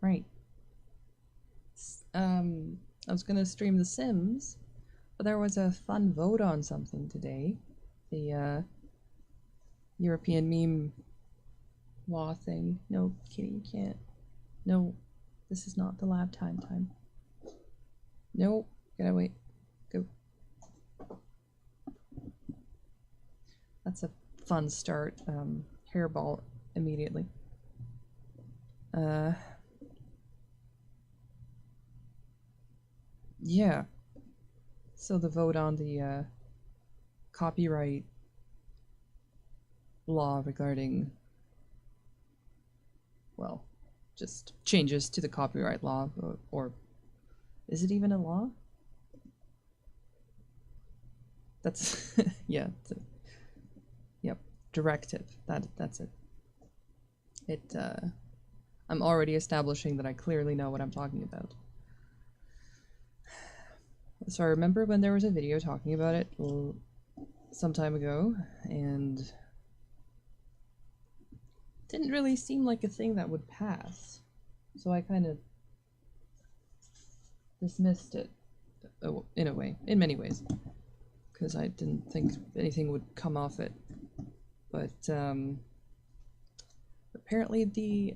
Right. I was gonna stream The Sims, but there was a fun vote on something today. The European meme law thing. No, Kitty, you can't. No, this is not the lab time. No, gotta wait. Go. That's a fun start. Hairball immediately. Yeah. So the vote on the copyright law regarding, well, just changes to the copyright law, or is it even a law? That's yeah. Yep, directive. That's it. It. I'm already establishing that I clearly know what I'm talking about. So I remember when there was a video talking about it some time ago, and it didn't really seem like a thing that would pass. So I kind of dismissed it in a way, in many ways, because I didn't think anything would come off it. But apparently the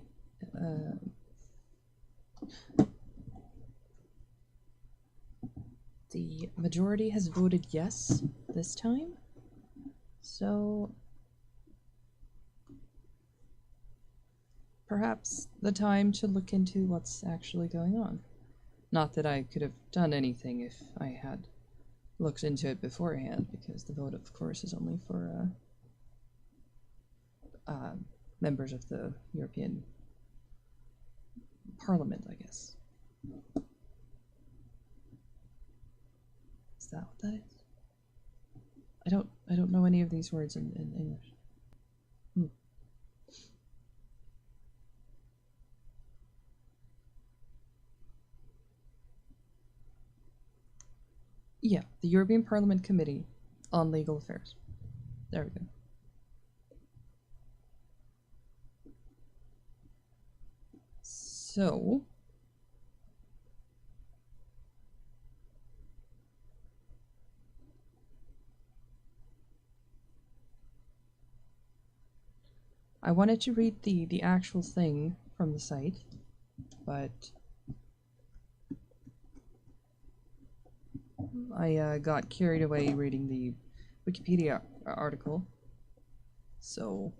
majority has voted yes this time. So perhaps the time to look into what's actually going on. Not that I could have done anything if I had looked into it beforehand, because the vote, of course, is only for members of the European Parliament, I guess. Is that what that is? I don't know any of these words in English. Hmm. Yeah, the European Parliament Committee on Legal Affairs. There we go. So, I wanted to read the actual thing from the site, but I got carried away reading the Wikipedia article. So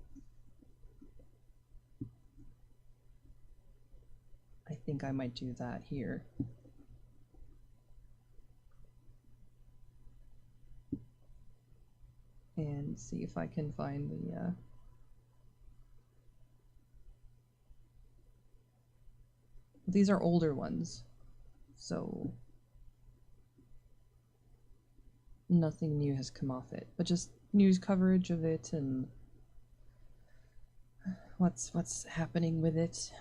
I think I might do that here. And see if I can find the these are older ones, so nothing new has come off it, but just news coverage of it and what's happening with it.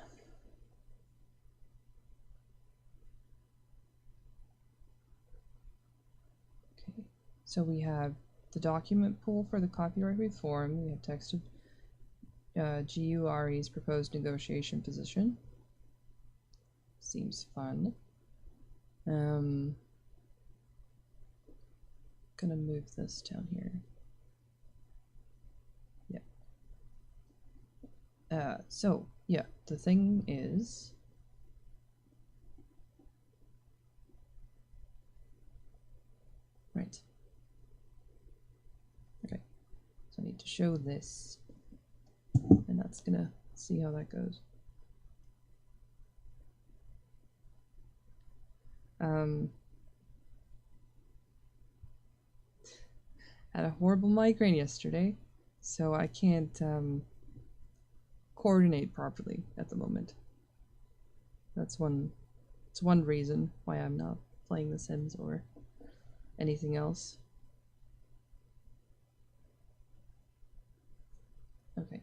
Okay, so we have the document pool for the copyright reform. We have text of GURE's proposed negotiation position. Seems fun. Gonna move this down here. Yeah. So yeah, the thing is, right. Okay, so I need to show this, and that's gonna see how that goes. Had a horrible migraine yesterday, so I can't coordinate properly at the moment. That's one reason why I'm not playing The Sims or anything else. Okay.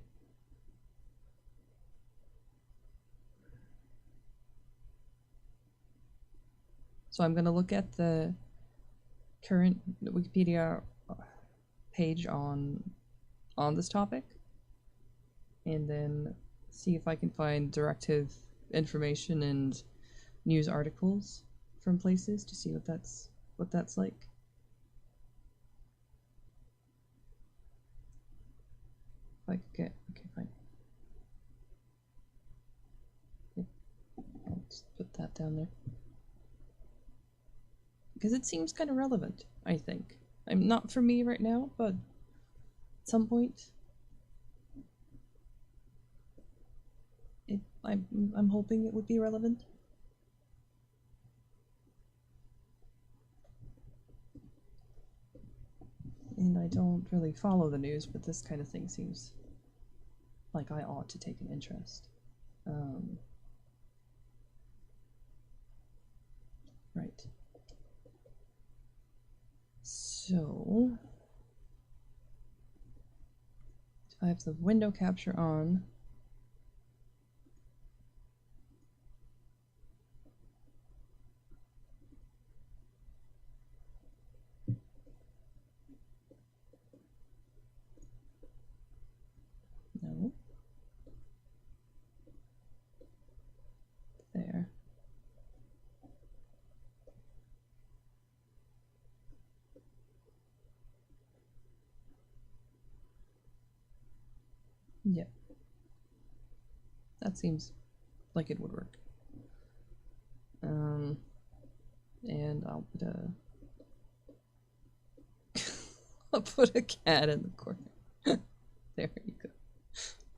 So I'm gonna look at the current Wikipedia page on this topic, and then see if I can find directive information and news articles from places to see what that's like. If I could get okay, fine. Yep. I'll just put that down there. Because it seems kind of relevant, I think. I'm not for me right now, but at some point I'm hoping it would be relevant. And I don't really follow the news, but this kind of thing seems like I ought to take an interest. Right. So I have the window capture on. No. There. Yep. That seems like it would work. And I'll put a I'll put a cat in the corner. There you go.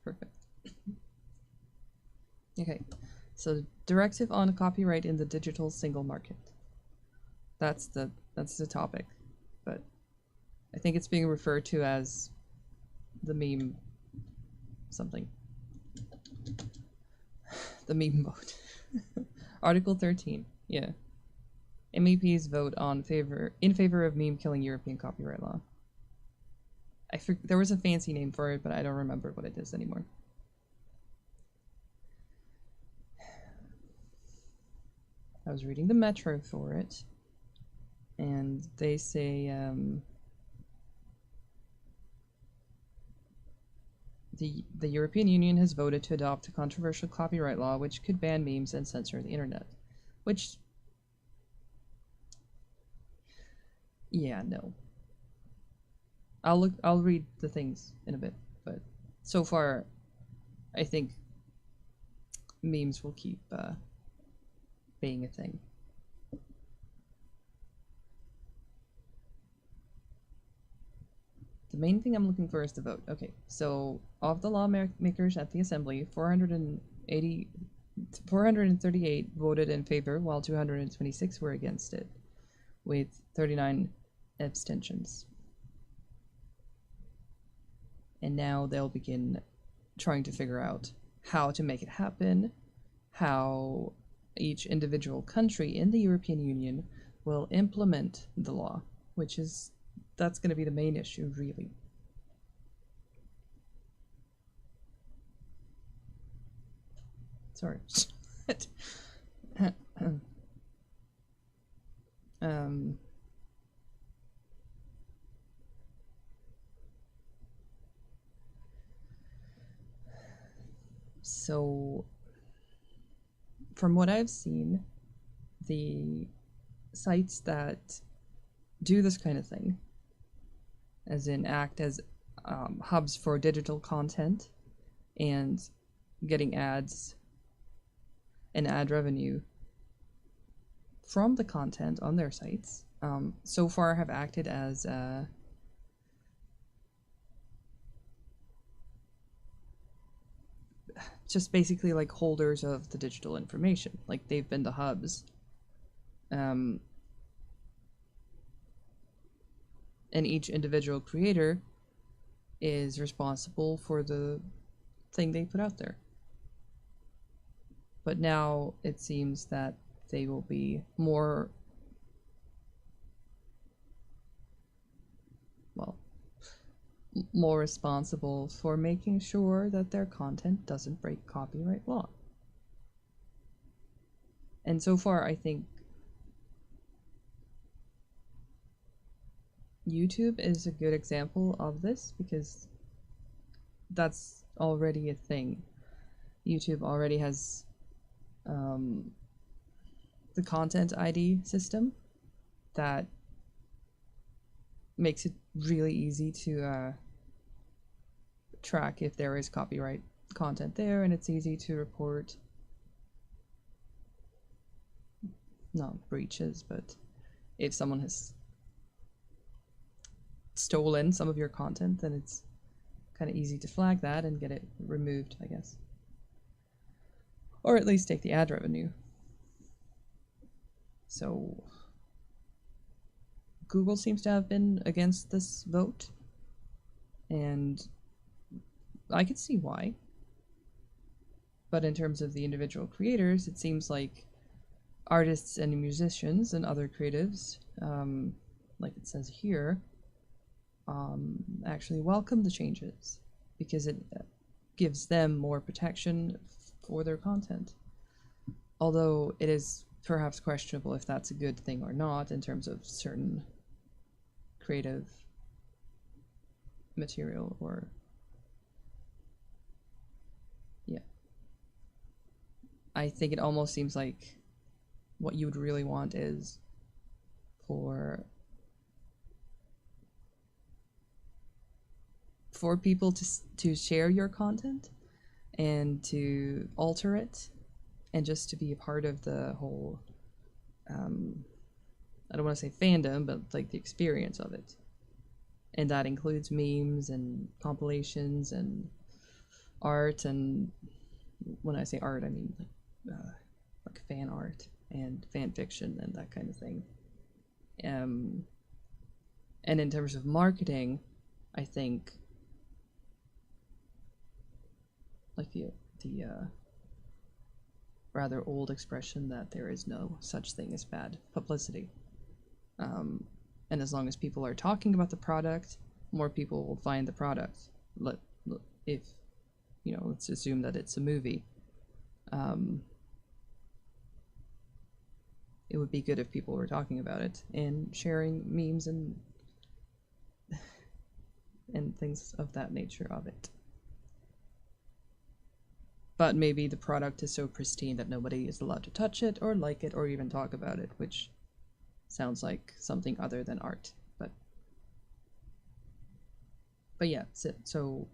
Perfect. Okay. So directive on copyright in the digital single market. That's the topic. But I think it's being referred to as the meme something. The meme vote. Article 13. Yeah. MEPs vote in favor of meme killing European copyright law. There was a fancy name for it, but I don't remember what it is anymore. I was reading the Metro for it, and they say the European Union has voted to adopt a controversial copyright law which could ban memes and censor the internet. Which, yeah, no. I'll read the things in a bit, but so far, I think memes will keep being a thing. The main thing I'm looking for is the vote. Okay, so of the lawmakers at the Assembly, 438 voted in favor, while 226 were against it, with 39 abstentions. And now they'll begin trying to figure out how to make it happen, how each individual country in the European Union will implement the law, that's going to be the main issue, really. Sorry. So, from what I've seen, the sites that do this kind of thing, as in act as hubs for digital content and getting ads and ad revenue from the content on their sites, so far have acted as just basically like holders of the digital information. Like, they've been the hubs. And each individual creator is responsible for the thing they put out there. But now it seems that they will be more, well, more responsible for making sure that their content doesn't break copyright law. And so far, I think YouTube is a good example of this, because that's already a thing. YouTube already has the content ID system that makes it really easy to track if there is copyright content there, and it's easy to report not breaches, but if someone has stolen some of your content, then it's kind of easy to flag that and get it removed, I guess. Or at least take the ad revenue. So Google seems to have been against this vote, and I could see why. But in terms of the individual creators, it seems like artists and musicians and other creatives, like it says here, actually welcome the changes because it gives them more protection for their content. Although it is perhaps questionable if that's a good thing or not in terms of certain creative material or yeah. I think it almost seems like what you would really want is for people to share your content and to alter it and just to be a part of the whole I don't want to say fandom, but like the experience of it. And that includes memes and compilations and art, and when I say art I mean like fan art and fan fiction and that kind of thing. And in terms of marketing, I think like the rather old expression that there is no such thing as bad publicity. And as long as people are talking about the product, more people will find the product. If, let's assume that it's a movie. It would be good if people were talking about it and sharing memes and things of that nature of it. But maybe the product is so pristine that nobody is allowed to touch it or like it or even talk about it, which sounds like something other than art. But yeah, so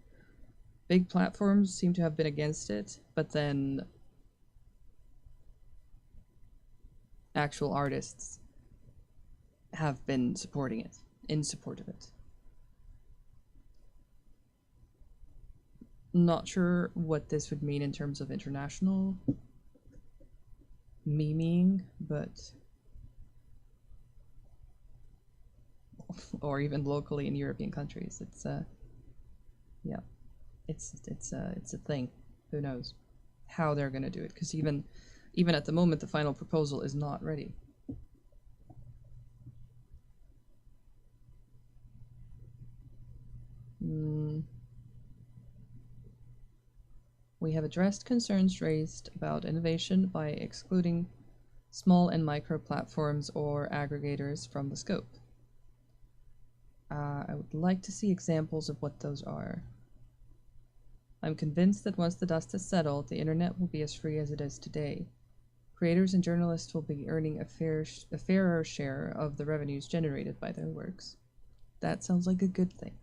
big platforms seem to have been against it, but then actual artists have been supporting it, in support of it. Not sure what this would mean in terms of international memeing, but or even locally in European countries. It's yeah, it's a thing. Who knows how they're gonna do it? Because even at the moment, the final proposal is not ready. We have addressed concerns raised about innovation by excluding small and micro platforms or aggregators from the scope. I would like to see examples of what those are. I'm convinced that once the dust has settled, the internet will be as free as it is today. Creators and journalists will be earning a fairer share of the revenues generated by their works. That sounds like a good thing.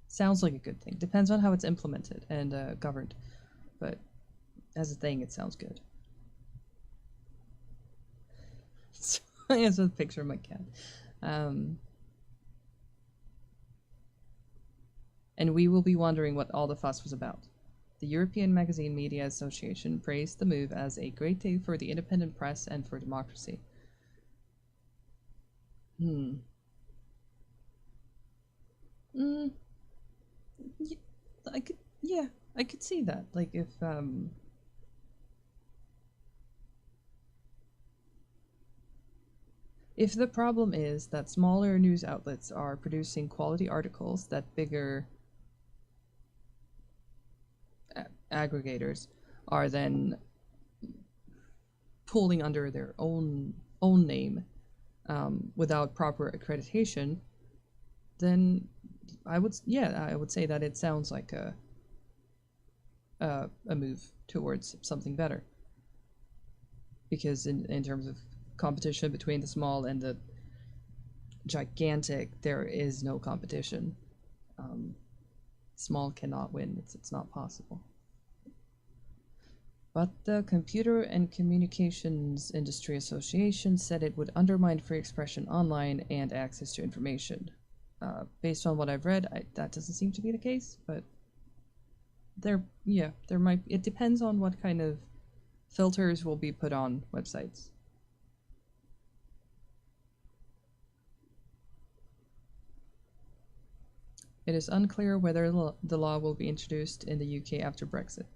Sounds like a good thing. Depends on how it's implemented and governed. But as a thing, it sounds good. So I have a picture of my cat. And we will be wondering what all the fuss was about. The European Magazine Media Association praised the move as a great day for the independent press and for democracy. I could see that. Like if the problem is that smaller news outlets are producing quality articles that bigger aggregators are then pulling under their own name without proper accreditation, then I would say that it sounds like a move towards something better. Because in terms of competition between the small and the gigantic, there is no competition. Small cannot win. It's not possible. But the Computer and Communications Industry Association said it would undermine free expression online and access to information. Based on what I've read, that doesn't seem to be the case, but there might. It depends on what kind of filters will be put on websites. It is unclear whether the law will be introduced in the UK after Brexit.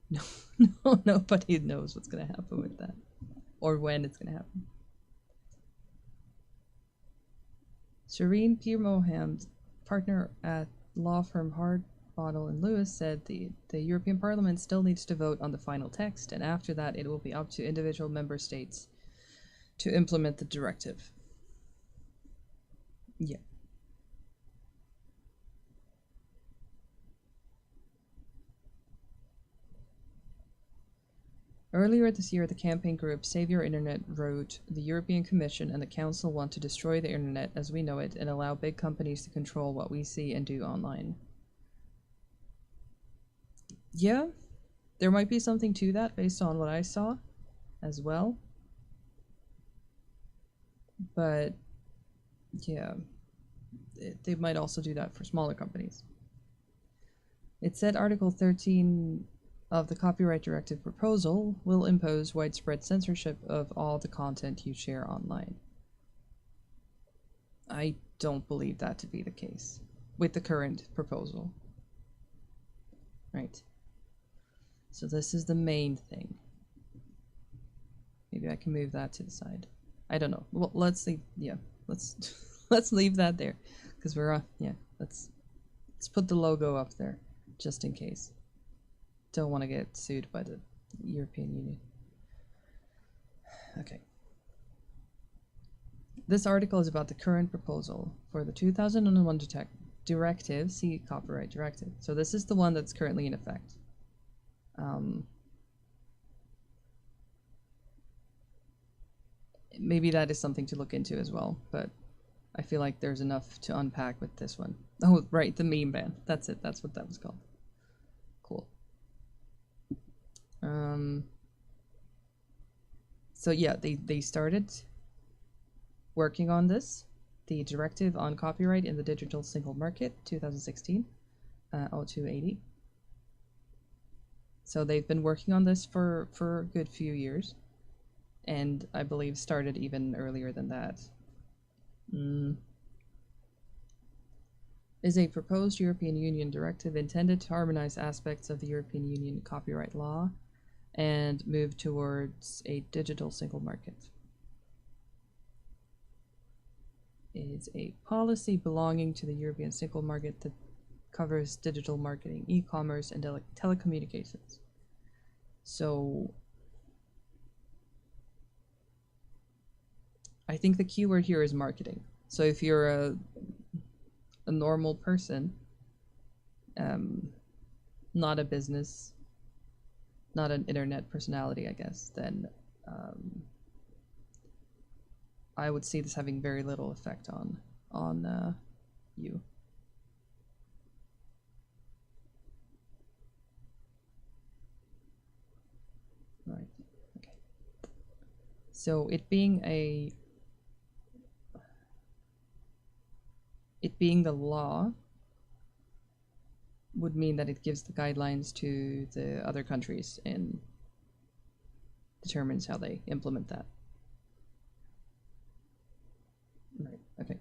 No, nobody knows what's going to happen with that, or when it's going to happen. Shireen P. Mohand, partner at law firm Hart, Bottle and Lewis, said the European Parliament still needs to vote on the final text, and after that it will be up to individual member states to implement the directive. Yeah. Earlier this year, the campaign group Save Your Internet wrote, "The European Commission and the Council want to destroy the internet as we know it and allow big companies to control what we see and do online." Yeah, there might be something to that based on what I saw as well. But yeah, they might also do that for smaller companies. It said Article 13 of the Copyright Directive proposal will impose widespread censorship of all the content you share online. I don't believe that to be the case with the current proposal. Right. So this is the main thing. Maybe I can move that to the side. I don't know. Well, let's leave. Yeah, let's let's leave that there, because we're yeah. Let's put the logo up there, just in case. Don't want to get sued by the European Union. Okay. This article is about the current proposal for the 2001 directive. See Copyright Directive. So this is the one that's currently in effect. Maybe that is something to look into as well, but I feel like there's enough to unpack with this one. Oh, right, the meme ban. That's it. That's what that was called. Cool. So yeah, they started working on this, the Directive on Copyright in the Digital Single Market, 2016, 0280. So they've been working on this for a good few years, and I believe started even earlier than that. Is a proposed European Union directive intended to harmonize aspects of the European Union copyright law and move towards a digital single market. It is a policy belonging to the European single market that covers digital marketing, e-commerce, and telecommunications. So I think the keyword here is marketing. So if you're a normal person, not a business, not an internet personality, I guess, then I would see this having very little effect on you. Right. Okay. So it being the law would mean that it gives the guidelines to the other countries and determines how they implement that. Right, okay.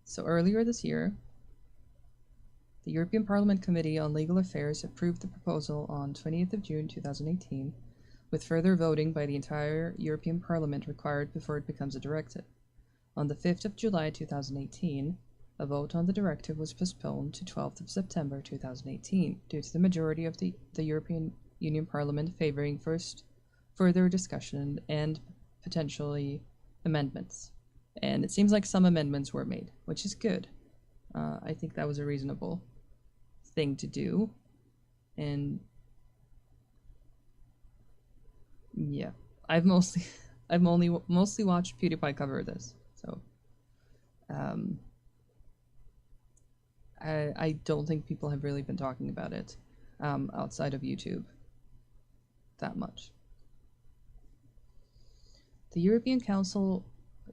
So earlier this year, the European Parliament Committee on Legal Affairs approved the proposal on 20th of June 2018, with further voting by the entire European Parliament required before it becomes a directive. On the 5th of July 2018, a vote on the directive was postponed to 12th of September 2018 due to the majority of the European Union Parliament favoring further discussion and potentially amendments. And it seems like some amendments were made, which is good. I think that was a reasonable thing to do. And yeah, I've only mostly watched PewDiePie cover this, so I don't think people have really been talking about it outside of YouTube that much. The European Council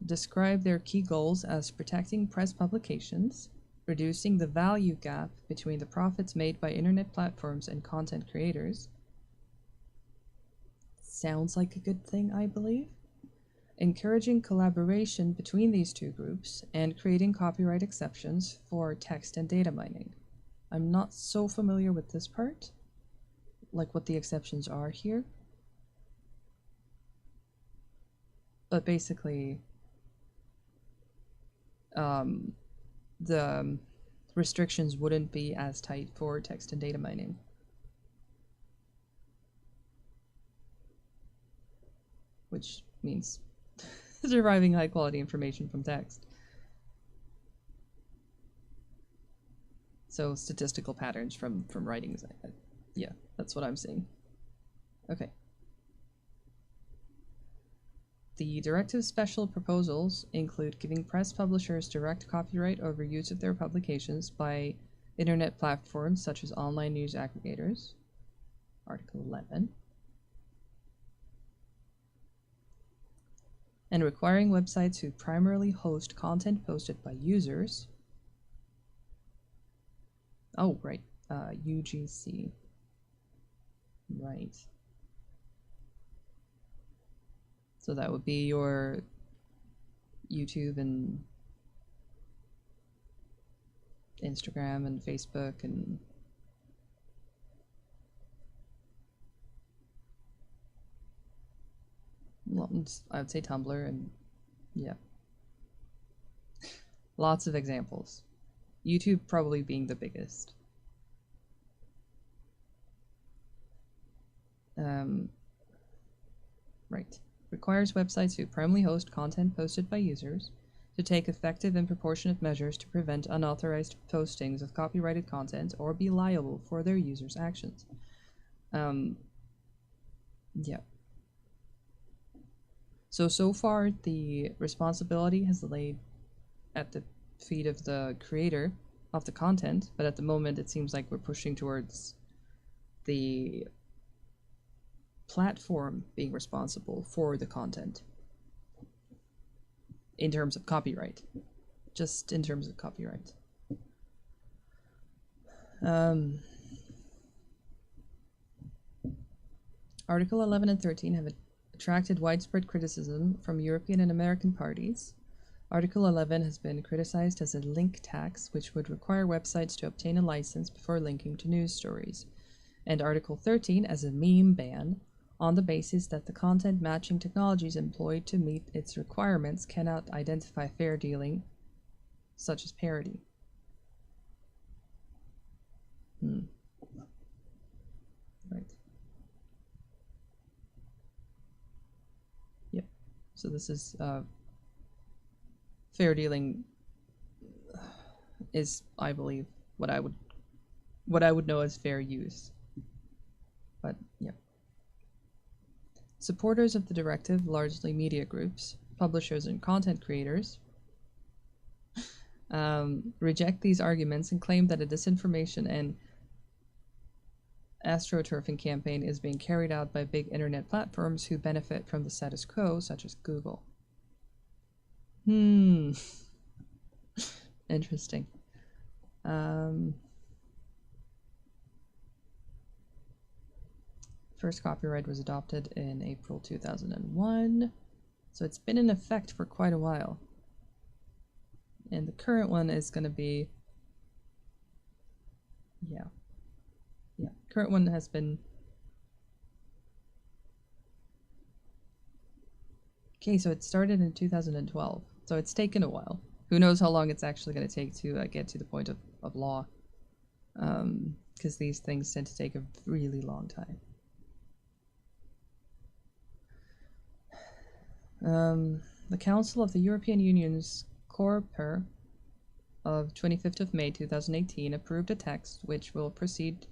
described their key goals as protecting press publications, reducing the value gap between the profits made by internet platforms and content creators. Sounds like a good thing, I believe. Encouraging collaboration between these two groups, and creating copyright exceptions for text and data mining. I'm not so familiar with this part, like what the exceptions are here. But basically, the restrictions wouldn't be as tight for text and data mining. Which means deriving high quality information from text. So statistical patterns from writings. Yeah, that's what I'm seeing. Okay. The directive's special proposals include giving press publishers direct copyright over use of their publications by internet platforms such as online news aggregators. Article 11. And requiring websites who primarily host content posted by users. Oh, right. UGC. Right. So that would be your YouTube and Instagram and Facebook and well, I would say Tumblr and yeah. Lots of examples. YouTube probably being the biggest. Right. Requires websites who primarily host content posted by users to take effective and proportionate measures to prevent unauthorized postings of copyrighted content or be liable for their users' actions. Yeah. So far, the responsibility has laid at the feet of the creator of the content, but at the moment it seems like we're pushing towards the platform being responsible for the content in terms of copyright. Just in terms of copyright. Article 11 and 13 have attracted widespread criticism from European and American parties. Article 11 has been criticized as a link tax, which would require websites to obtain a license before linking to news stories, and Article 13 as a meme ban, on the basis that the content matching technologies employed to meet its requirements cannot identify fair dealing, such as parody. Right. Yep. So this is fair dealing is, I believe, what I would know as fair use. But yeah. Supporters of the directive, largely media groups, publishers, and content creators, reject these arguments and claim that a disinformation and astroturfing campaign is being carried out by big internet platforms who benefit from the status quo, such as Google. Interesting. First copyright was adopted in April 2001, so it's been in effect for quite a while. And the current one is going to be, yeah, current one has been, okay, so it started in 2012, so it's taken a while. Who knows how long it's actually going to take to get to the point of law, because these things tend to take a really long time. The Council of the European Union's Coreper of 25th of May 2018 approved a text which will proceed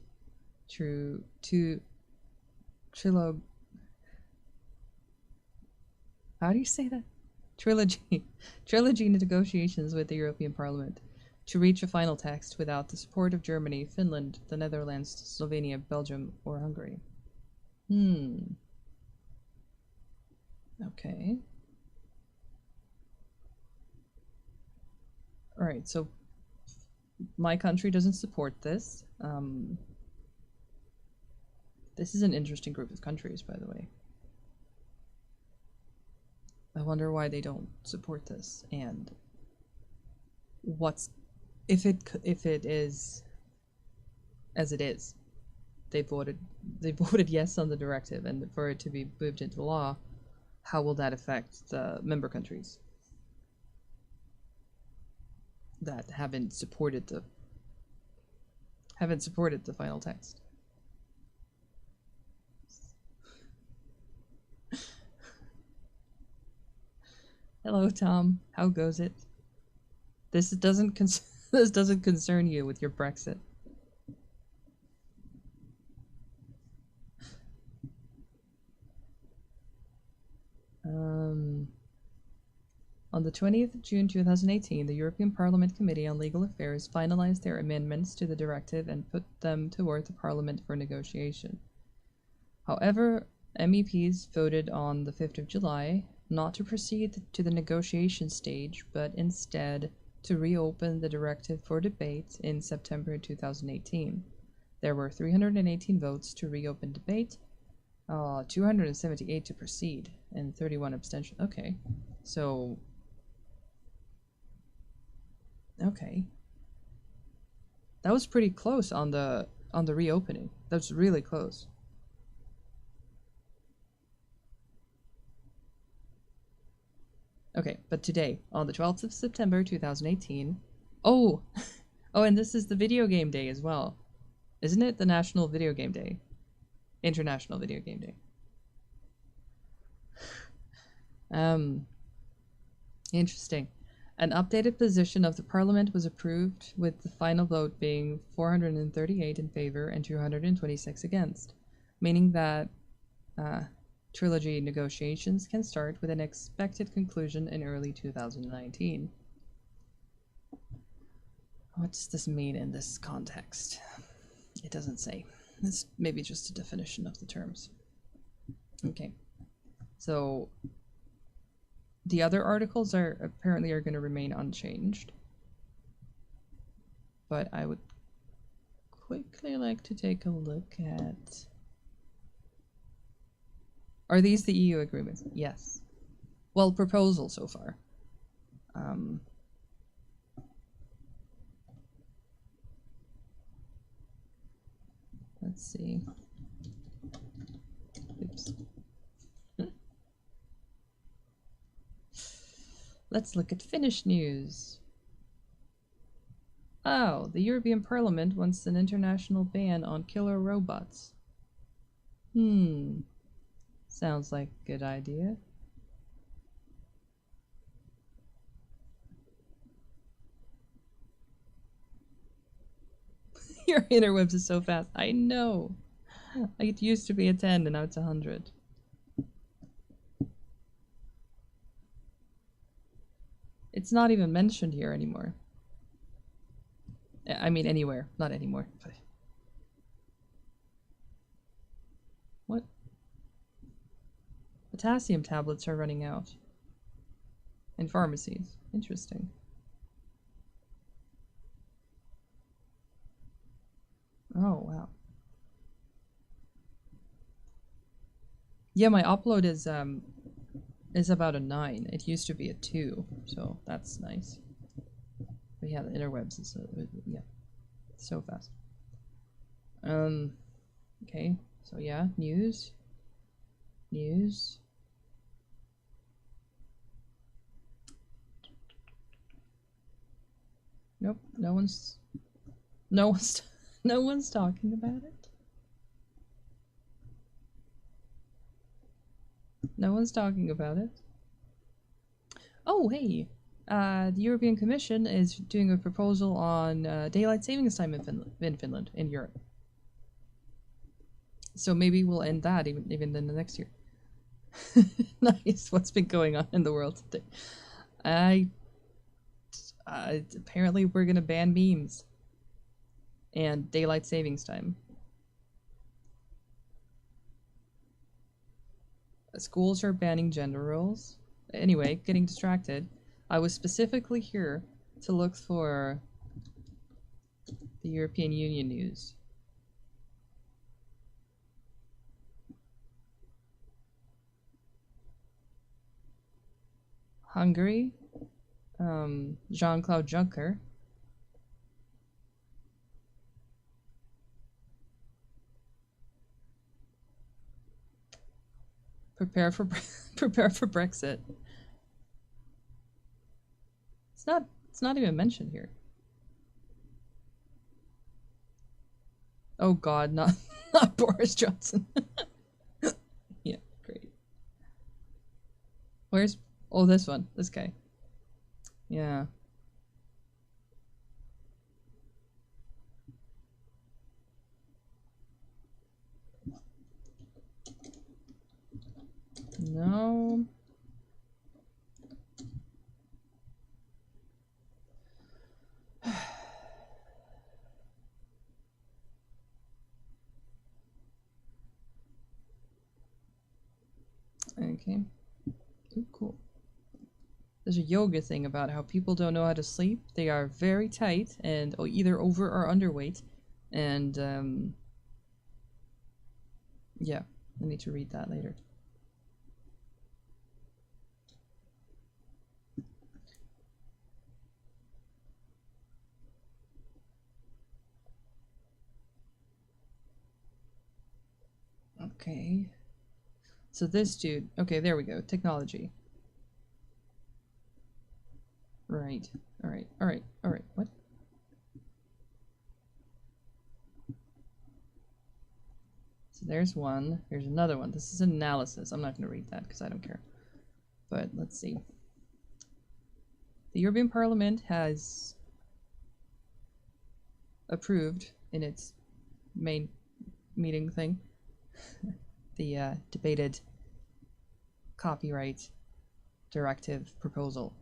to trilog. How do you say that? Trilogy negotiations with the European Parliament to reach a final text without the support of Germany, Finland, the Netherlands, Slovenia, Belgium, or Hungary. Okay. Alright, so my country doesn't support this. This is an interesting group of countries, by the way. I wonder why they don't support this, and what's if it is as it is. They voted yes on the directive, and for it to be moved into law, how will that affect the member countries that haven't supported the final text? Hello, Tom. How goes it? This doesn't concern you with your Brexit. On the 20th of June 2018, the European Parliament Committee on Legal Affairs finalized their amendments to the directive and put them toward the Parliament for negotiation. However, MEPs voted on the 5th of July not to proceed to the negotiation stage, but instead to reopen the directive for debate in September 2018. There were 318 votes to reopen debate, 278 to proceed, and 31 abstentions. Okay, so... Okay. That was pretty close on the reopening. That's really close. Okay, but today, on the 12th of September 2018... Oh! Oh, and this is the video game day as well. Isn't it the National Video Game Day? International Video Game Day. Interesting. An updated position of the Parliament was approved, with the final vote being 438 in favor and 226 against, meaning that trilogy negotiations can start with an expected conclusion in early 2019. What does this mean in this context? It doesn't say. It's maybe just a definition of the terms. Okay, so the other articles are apparently going to remain unchanged, but I would quickly like to take a look at... Are these the EU agreements? Yes. Well, proposal so far. Let's see. Oops. Let's look at Finnish news. Oh, the European Parliament wants an international ban on killer robots. Sounds like a good idea. Your interwebs is so fast. I know. It used to be a 10 and now it's 100. It's not even mentioned here anymore. I mean anywhere, not anymore. What? Potassium tablets are running out. In pharmacies. Interesting. Oh, wow. Yeah, my upload is about a 9. It used to be a 2, so that's nice. But yeah, the interwebs is yeah, so fast. Okay, so yeah, news. Nope, no one's talking about it. No one's talking about it. Oh, hey! The European Commission is doing a proposal on daylight savings time in Finland, in Europe. So maybe we'll end that even in the next year. Nice. What's been going on in the world today? Apparently we're gonna ban memes and daylight savings time. Schools are banning gender roles. Anyway, getting distracted. I was specifically here to look for the European Union news. Hungary, Jean-Claude Juncker. Prepare for prepare for Brexit. It's not even mentioned here. Oh God, not not Boris Johnson. Yeah, great. Where's this one? This guy. Yeah. No. Okay. Ooh, cool. There's a yoga thing about how people don't know how to sleep. They are very tight and either over or underweight. And, yeah. I need to read that later. Okay. So this dude... Okay, there we go. Technology. Right. Alright, alright, alright. What? So there's one. Here's another one. This is analysis. I'm not going to read that because I don't care. But let's see. The European Parliament has approved in its main meeting thing the debated copyright directive proposal.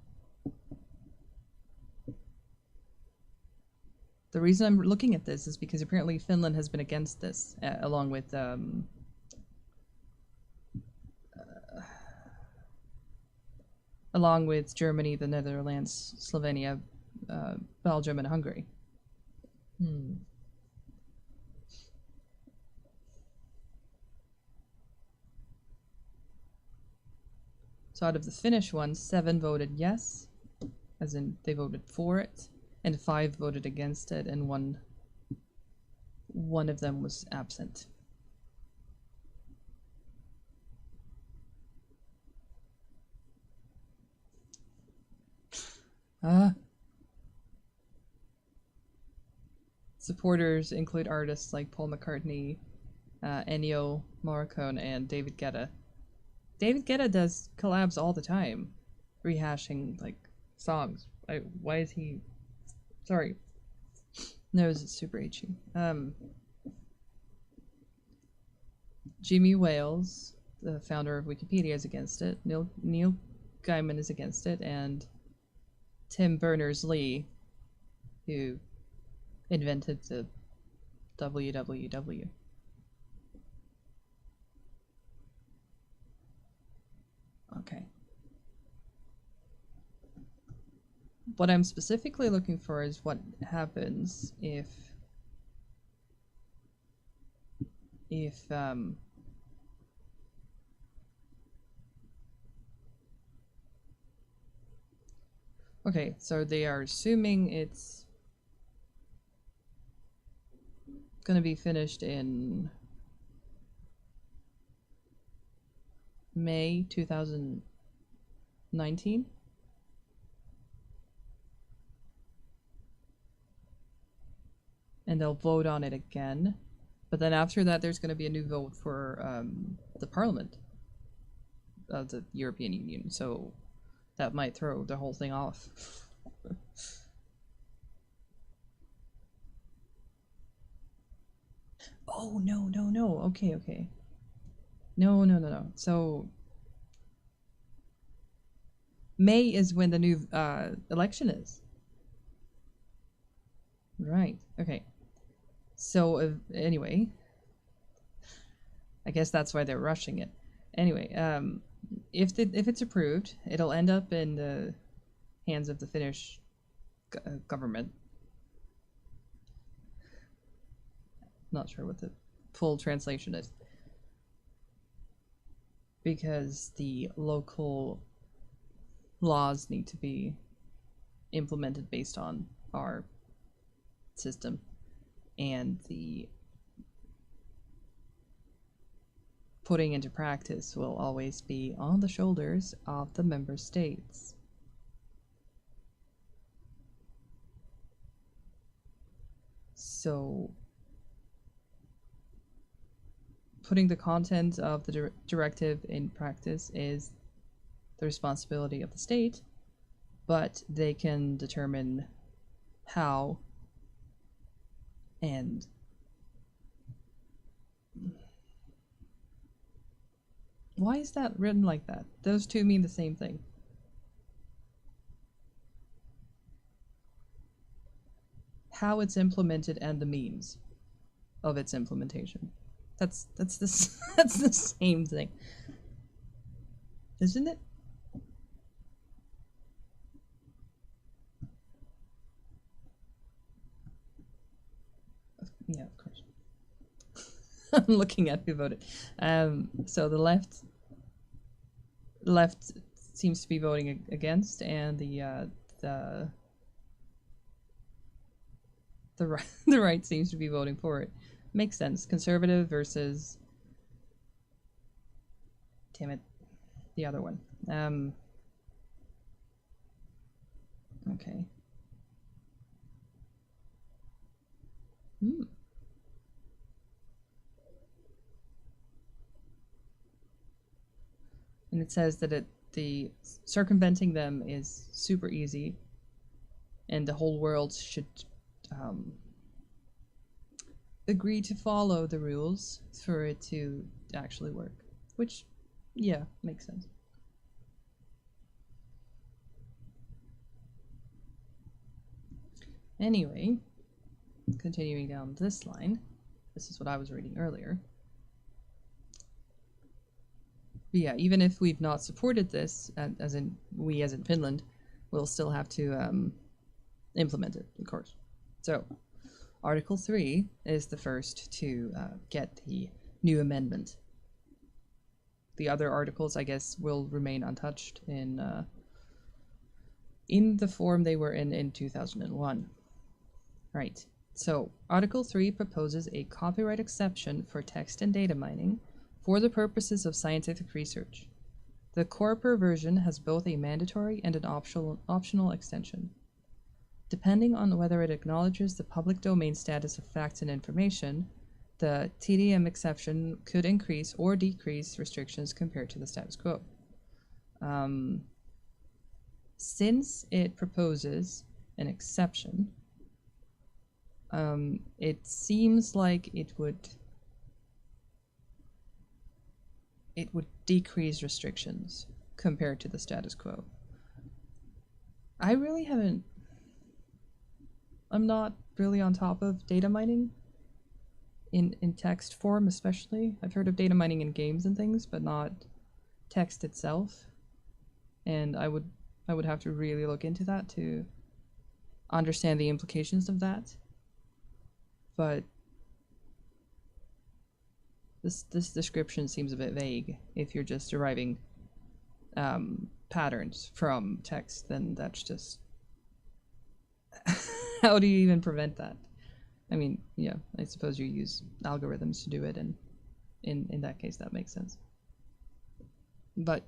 The reason I'm looking at this is because apparently Finland has been against this, along with Germany, the Netherlands, Slovenia, Belgium, and Hungary. So out of the Finnish ones, 7 voted yes, as in they voted for it, and 5 voted against it, and one of them was absent. Supporters include artists like Paul McCartney, Ennio Morricone, and David Guetta. David Guetta does collabs all the time, rehashing like songs. Why is he? Sorry, nose is super itchy. Jimmy Wales, the founder of Wikipedia, is against it. Neil Gaiman is against it, and Tim Berners-Lee, who invented the www. Okay. What I'm specifically looking for is what happens if okay, so they are assuming it's gonna be finished in May 2019. And they'll vote on it again. But then after that, there's going to be a new vote for the Parliament of the European Union. So that might throw the whole thing off. Oh, no, no, no. Okay, okay. No, no, no, no. So May is when the new election is. Right. Okay. So anyway, I guess that's why they're rushing it. Anyway, if it's approved, it'll end up in the hands of the Finnish government. Not sure what the full translation is. Because the local laws need to be implemented based on our system, and the putting into practice will always be on the shoulders of the member states. So putting the content of the directive in practice is the responsibility of the state, but they can determine how and why is that written like that? Those two mean the same thing. How it's implemented and the means of its implementation. That's the that's the same thing, isn't it? Yeah, of course. I'm looking at who voted. So the left seems to be voting against, and the right the right seems to be voting for it. Makes sense. Conservative versus, damn it, the other one. Okay. And it says that the circumventing them is super easy, and the whole world should agree to follow the rules for it to actually work. Which, yeah, makes sense. Anyway, continuing down this line, this is what I was reading earlier. But yeah, even if we've not supported this, as in we as in Finland, we'll still have to implement it, of course. So, Article 3 is the first to get the new amendment. The other articles, I guess, will remain untouched in the form they were in 2001. Right. So, Article 3 proposes a copyright exception for text and data mining for the purposes of scientific research. The Corper version has both a mandatory and an optional extension. Depending on whether it acknowledges the public domain status of facts and information, the TDM exception could increase or decrease restrictions compared to the status quo. Since it proposes an exception, it seems like it would decrease restrictions compared to the status quo. I really haven't. I'm not really on top of data mining in text form, especially. I've heard of data mining in games and things, but not text itself. And I would have to really look into that to understand the implications of that. But this description seems a bit vague. If you're just deriving patterns from text, then that's just how do you even prevent that? I mean, yeah, I suppose you use algorithms to do it, and in that case, that makes sense. But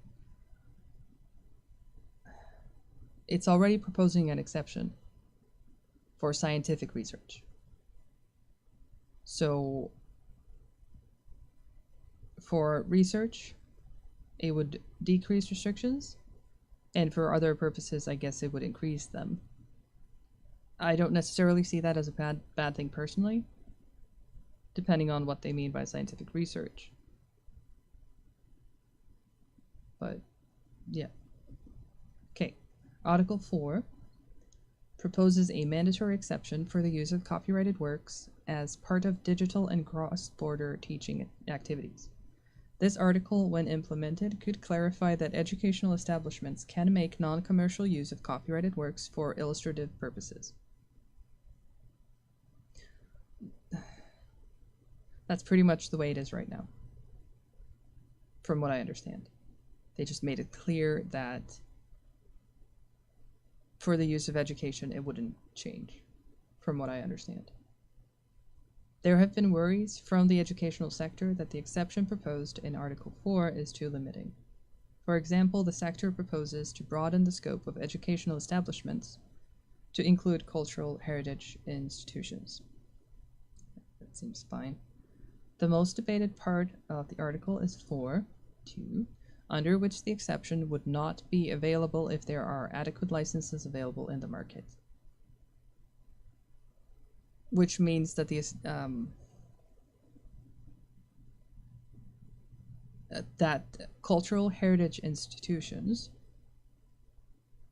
it's already proposing an exception for scientific research. So for research, it would decrease restrictions, And for other purposes, I guess it would increase them. I don't necessarily see that as a bad thing personally, depending on what they mean by scientific research. But yeah. Okay. Article 4 proposes a mandatory exception for the use of copyrighted works as part of digital and cross-border teaching activities. This article, when implemented, could clarify that educational establishments can make non-commercial use of copyrighted works for illustrative purposes. That's pretty much the way it is right now, from what I understand. They just made it clear that for the use of education, it wouldn't change, from what I understand. There have been worries from the educational sector that the exception proposed in Article 4 is too limiting. For example, the sector proposes to broaden the scope of educational establishments to include cultural heritage institutions. That seems fine. The most debated part of the article is 4.2, under which the exception would not be available if there are adequate licenses available in the market. Which means that that cultural heritage institutions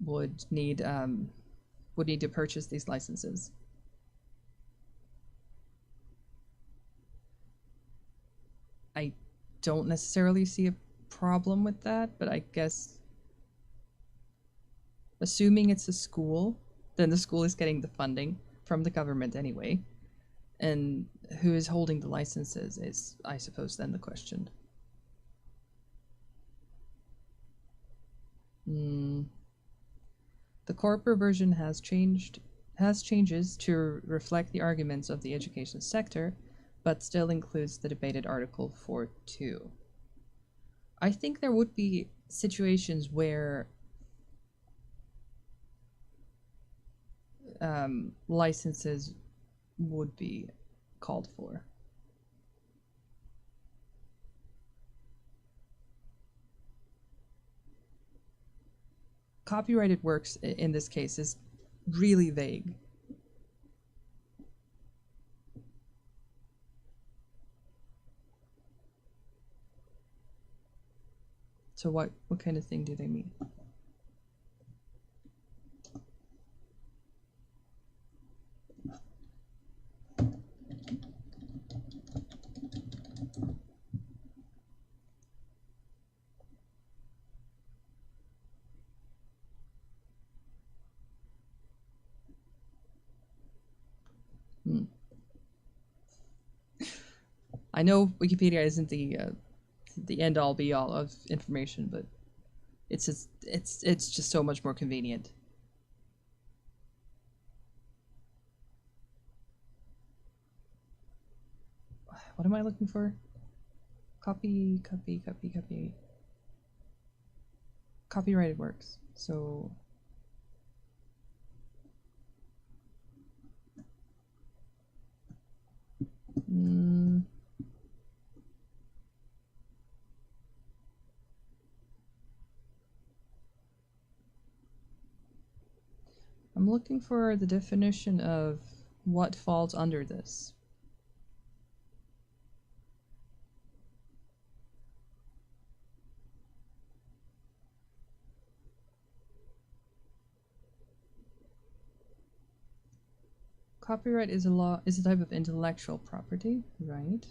would need to purchase these licenses. I don't necessarily see a problem with that, but I guess assuming it's a school, then the school is getting the funding from the government anyway. And who is holding the licenses is, I suppose, then the question. The corporate version has changes to reflect the arguments of the education sector, but still includes the debated Article 4.2. I think there would be situations where licenses would be called for. Copyrighted works in this case is really vague. So what kind of thing do they mean? I know Wikipedia isn't the end all be all of information, but it's just so much more convenient. What am I looking for? Copy. Copyrighted works. So I'm looking for the definition of what falls under this. Copyright is a type of intellectual property, right?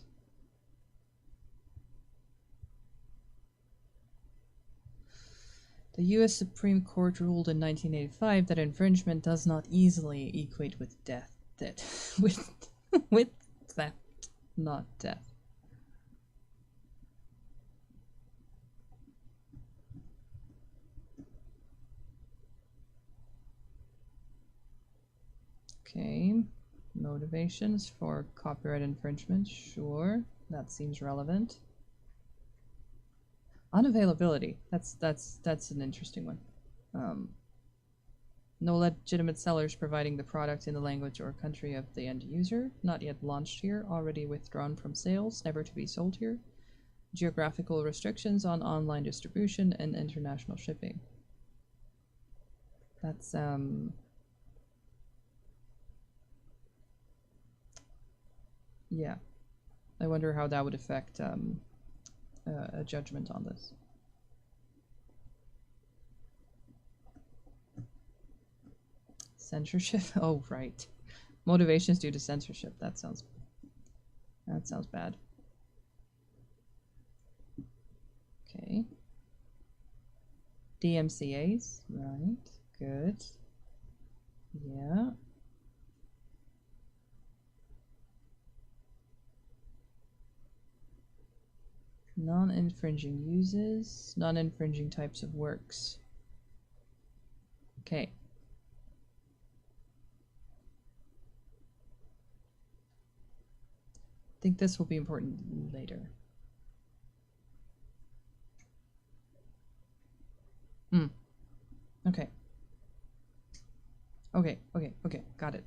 The US Supreme Court ruled in 1985 that infringement does not easily equate with death. With theft, not death. Okay, motivations for copyright infringement, sure, that seems relevant. Unavailability, that's an interesting one. No legitimate sellers providing the product in the language or country of the end user, not yet launched here, already withdrawn from sales, never to be sold here. Geographical restrictions on online distribution and international shipping. That's yeah. I wonder how that would affect a judgment on this. Censorship? Oh, right. Motivations due to censorship. That sounds bad. Okay. DMCAs, right. Good. Yeah. Non-infringing uses, non-infringing types of works. Okay. I think this will be important later. Okay. Okay. Got it.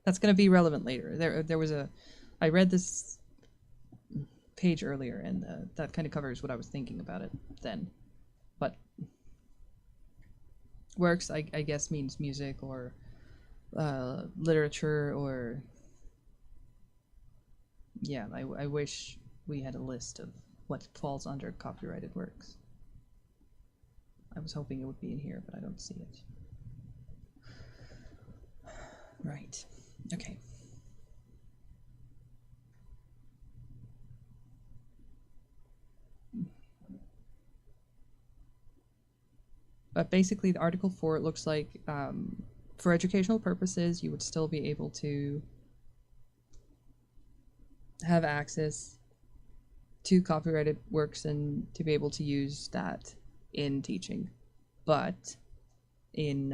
That's gonna be relevant later. There was a, I read this page earlier, and that kind of covers what I was thinking about it then. But works, I guess, means music or literature or yeah. I wish we had a list of what falls under copyrighted works. I was hoping it would be in here, but I don't see it. Right. Okay. But basically, the Article 4, it looks like for educational purposes, you would still be able to have access to copyrighted works and to be able to use that in teaching. But in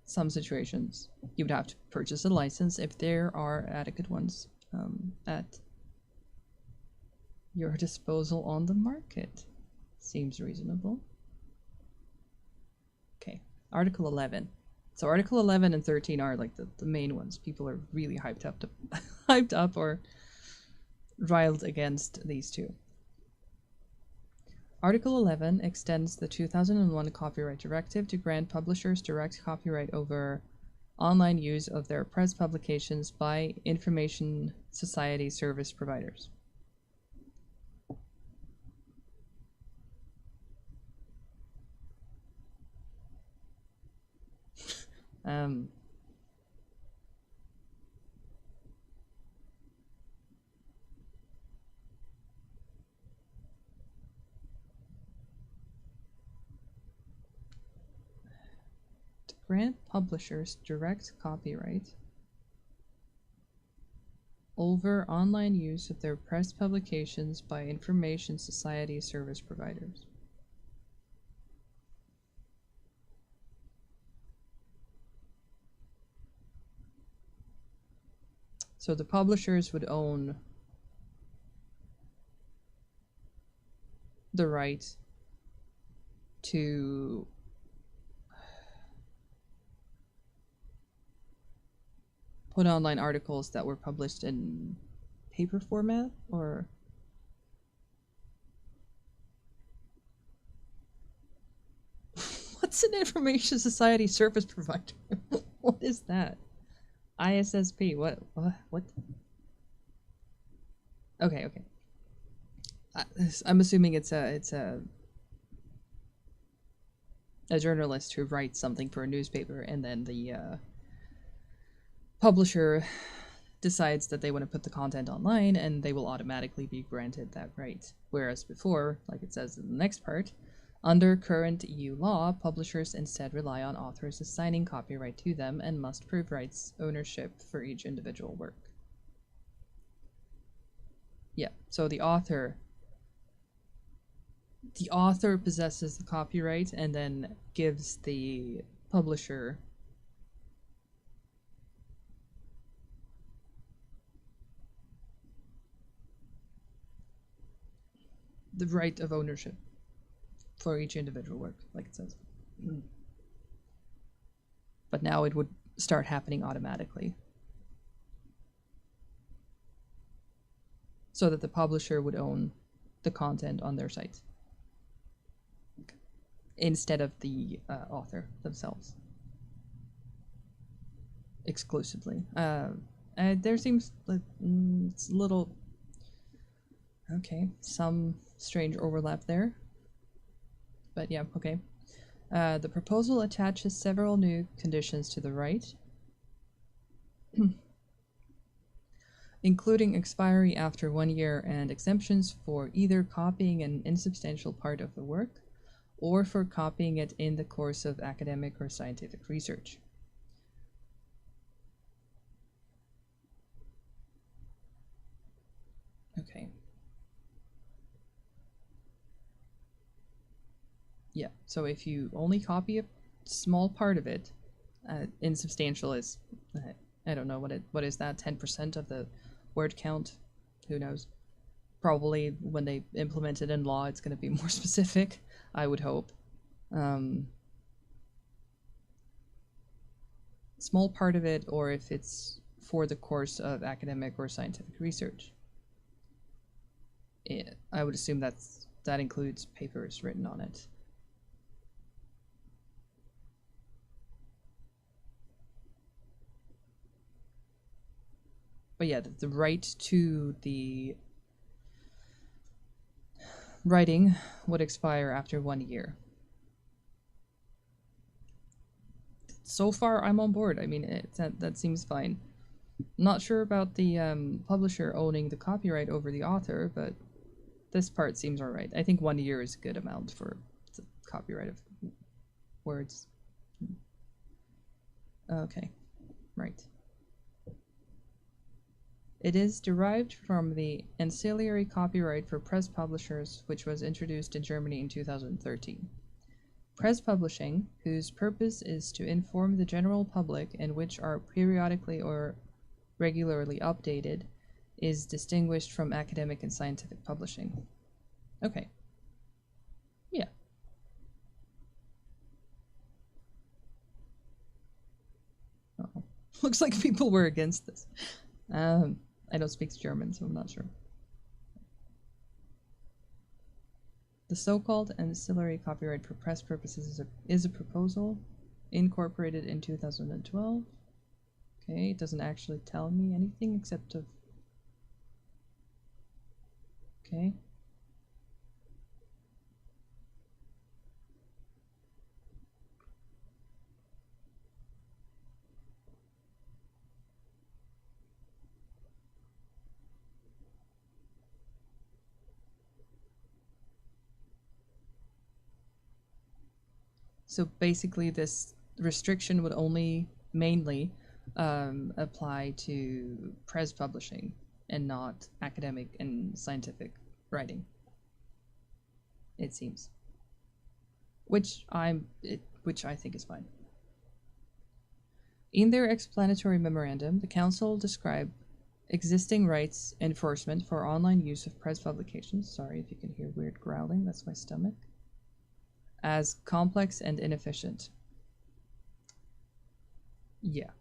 some situations, you would have to purchase a license if there are adequate ones at your disposal on the market. Seems reasonable. Okay, Article 11. So Article 11 and 13 are like the main ones. People are really hyped up or riled against these two. Article 11 extends the 2001 Copyright Directive to grant publishers direct copyright over online use of their press publications by information society service providers. To grant publishers direct copyright over online use of their press publications by information society service providers. So the publishers would own the right to put online articles that were published in paper format, or what's an information society service provider? What is that? ISSP, what? Okay. I'm assuming it's a journalist who writes something for a newspaper, and then the publisher decides that they want to put the content online, and they will automatically be granted that right. Whereas before, like it says in the next part, under current EU law, publishers instead rely on authors assigning copyright to them and must prove rights ownership for each individual work. Yeah, so the author possesses the copyright and then gives the publisher the right of ownership for each individual work, like it says. But now it would start happening automatically. so that the publisher would own the content on their site instead of the author themselves exclusively. There seems like it's a little okay, some strange overlap there, but yeah, okay. The proposal attaches several new conditions to the right, including expiry after 1 year and exemptions for either copying an insubstantial part of the work or for copying it in the course of academic or scientific research. Okay. Yeah, so if you only copy a small part of it, insubstantial is, I don't know what is that, 10% of the word count? Who knows? Probably when they implement it in law, it's going to be more specific, I would hope. Small part of it, or if it's for the course of academic or scientific research. I would assume that includes papers written on it. But yeah, the right to the writing would expire after 1 year. So far, I'm on board. I mean, that seems fine. Not sure about the publisher owning the copyright over the author, but this part seems alright. I think 1 year is a good amount for the copyright of words. Okay, right. It is derived from the ancillary copyright for press publishers, which was introduced in Germany in 2013. Press publishing, whose purpose is to inform the general public and which are periodically or regularly updated, is distinguished from academic and scientific publishing. Okay. Yeah. Uh-oh. Looks like people were against this. I don't speak German, so I'm not sure. The so-called ancillary copyright for press purposes is a proposal incorporated in 2012. Okay, it doesn't actually tell me anything except of... Okay. So basically this restriction would only mainly apply to press publishing and not academic and scientific writing, it seems. Which I think is fine. In their explanatory memorandum, the Council described existing rights enforcement for online use of press publications, sorry if you can hear weird growling, that's my stomach, as complex and inefficient. Yeah.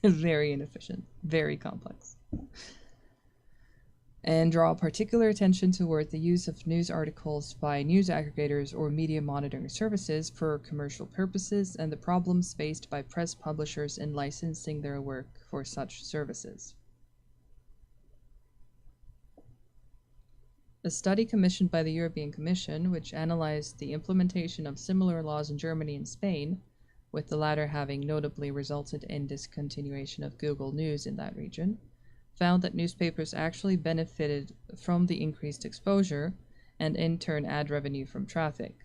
Very inefficient, very complex. And draw particular attention toward the use of news articles by news aggregators or media monitoring services for commercial purposes and the problems faced by press publishers in licensing their work for such services. A study commissioned by the European Commission, which analyzed the implementation of similar laws in Germany and Spain, with the latter having notably resulted in discontinuation of Google News in that region, found that newspapers actually benefited from the increased exposure and in turn ad revenue from traffic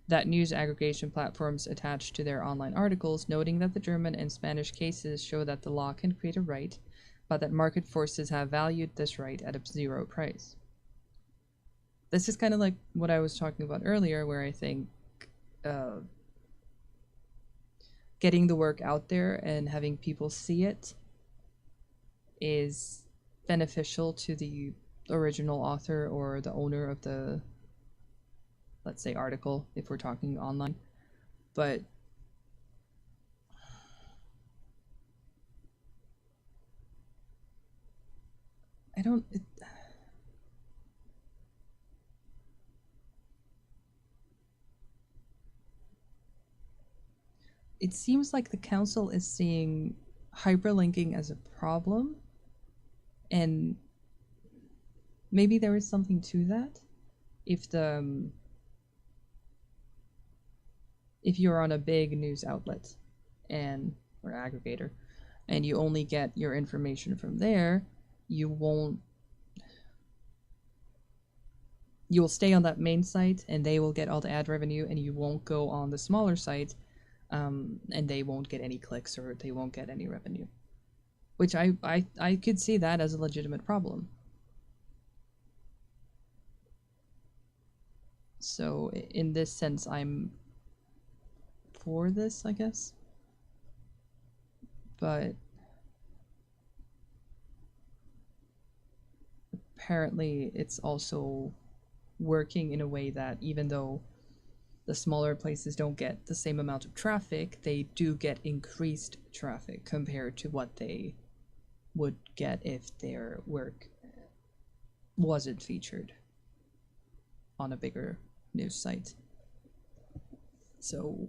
that news aggregation platforms attach to their online articles, noting that the German and Spanish cases show that the law can create a right, but that market forces have valued this right at a zero price. This is kind of like what I was talking about earlier, where I think getting the work out there and having people see it is beneficial to the original author or the owner of the, let's say, article, if we're talking online. But I don't. It seems like the council is seeing hyperlinking as a problem, and maybe there is something to that. If if you're on a big news outlet and or aggregator, and you only get your information from there, you'll stay on that main site, and they will get all the ad revenue, and you won't go on the smaller site, and they won't get any clicks or they won't get any revenue. Which I could see that as a legitimate problem. So in this sense, I'm for this, I guess. But apparently it's also working in a way that even though the smaller places don't get the same amount of traffic, they do get increased traffic compared to what they would get if their work wasn't featured on a bigger news site. So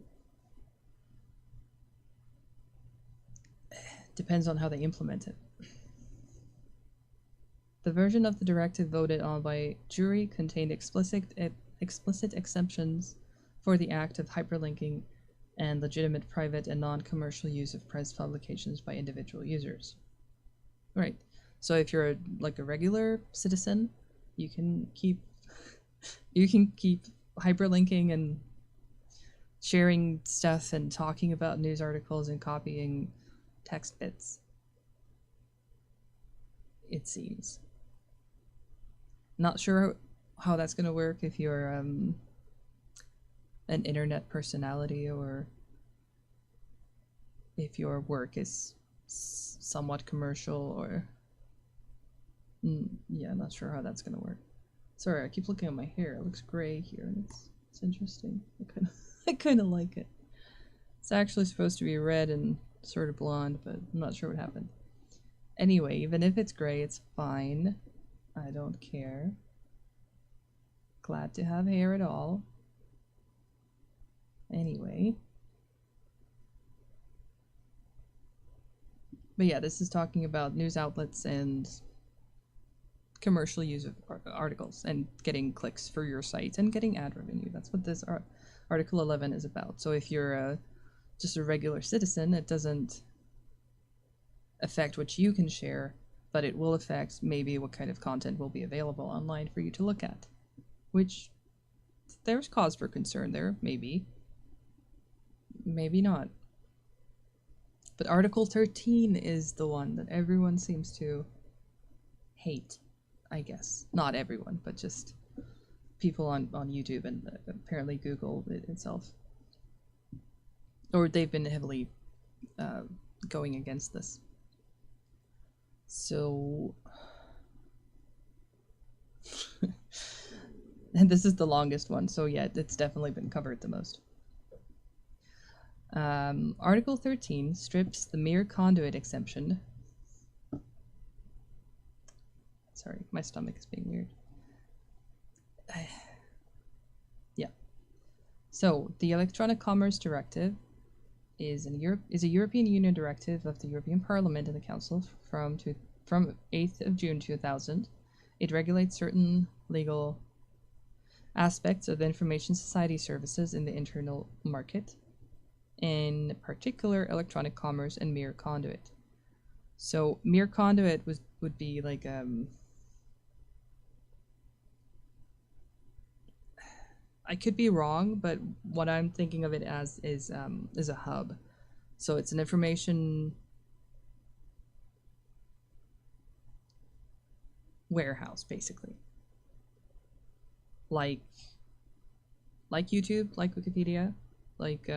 depends on how they implement it. The version of the directive voted on by jury contained explicit exemptions for the act of hyperlinking and legitimate private and non-commercial use of press publications by individual users. Right. So if you're like a regular citizen, you can keep hyperlinking and sharing stuff and talking about news articles and copying text bits. It seems. Not sure how that's going to work if you're an internet personality or if your work is somewhat commercial or yeah, not sure how that's going to work. Sorry, I keep looking at my hair. It looks gray here and it's interesting. I kind of like it. It's actually supposed to be red and sort of blonde, but I'm not sure what happened. Anyway, even if it's gray, it's fine. I don't care. Glad to have hair at all. Anyway. But yeah, this is talking about news outlets and commercial use of articles and getting clicks for your site and getting ad revenue. That's what this Article 11 is about. So if you're just a regular citizen, it doesn't affect what you can share, but it will affect maybe what kind of content will be available online for you to look at. Which, there's cause for concern there, maybe. Maybe not. But Article 13 is the one that everyone seems to hate, I guess. Not everyone, but just people on YouTube and apparently Google itself. Or they've been heavily going against this. So... and this is the longest one, so yeah, it's definitely been covered the most. Article 13 strips the mere conduit exemption. Sorry, my stomach is being weird. Yeah. So, the Electronic Commerce Directive is a European Union directive of the European Parliament and the Council from 8th of June 2000. It regulates certain legal aspects of information society services in the internal market, in particular electronic commerce and mere conduit. So mere conduit would be like I could be wrong, but what I'm thinking of it as is a hub. So it's an information warehouse, basically. Like YouTube, like Wikipedia, like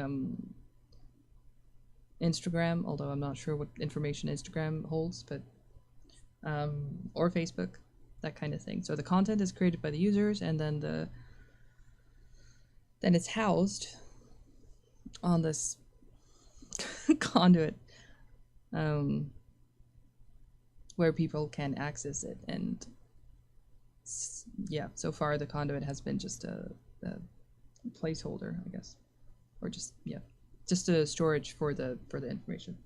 Instagram, although I'm not sure what information Instagram holds, but or Facebook, that kind of thing. So the content is created by the users, and then it's housed on this conduit where people can access it. And yeah, so far the conduit has been just a placeholder, I guess, or just a storage for the information.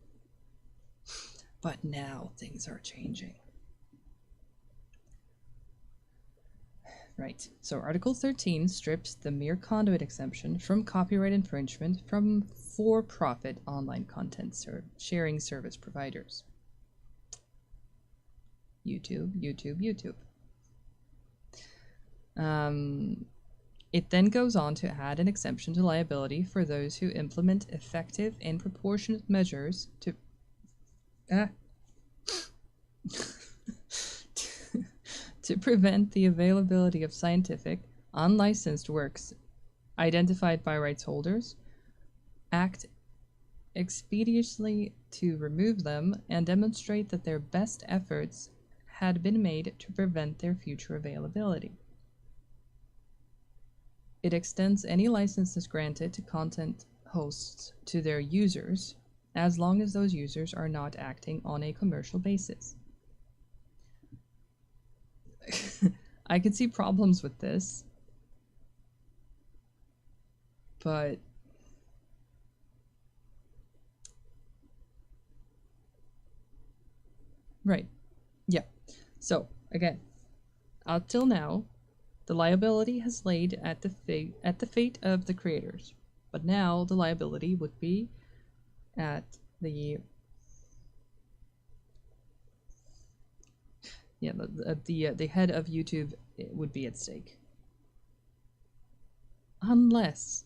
But now things are changing. Right, so Article 13 strips the mere conduit exemption from copyright infringement from for-profit online content sharing service providers. YouTube. It then goes on to add an exemption to liability for those who implement effective and proportionate measures to to prevent the availability of scientific, unlicensed works identified by rights holders, act expeditiously to remove them, and demonstrate that their best efforts had been made to prevent their future availability. It extends any licenses granted to content hosts to their users, as long as those users are not acting on a commercial basis. I could see problems with this, but right, yeah. So again, up till now, the liability has laid at the fate of the creators, but now the liability would be at the the head of YouTube would be at stake, unless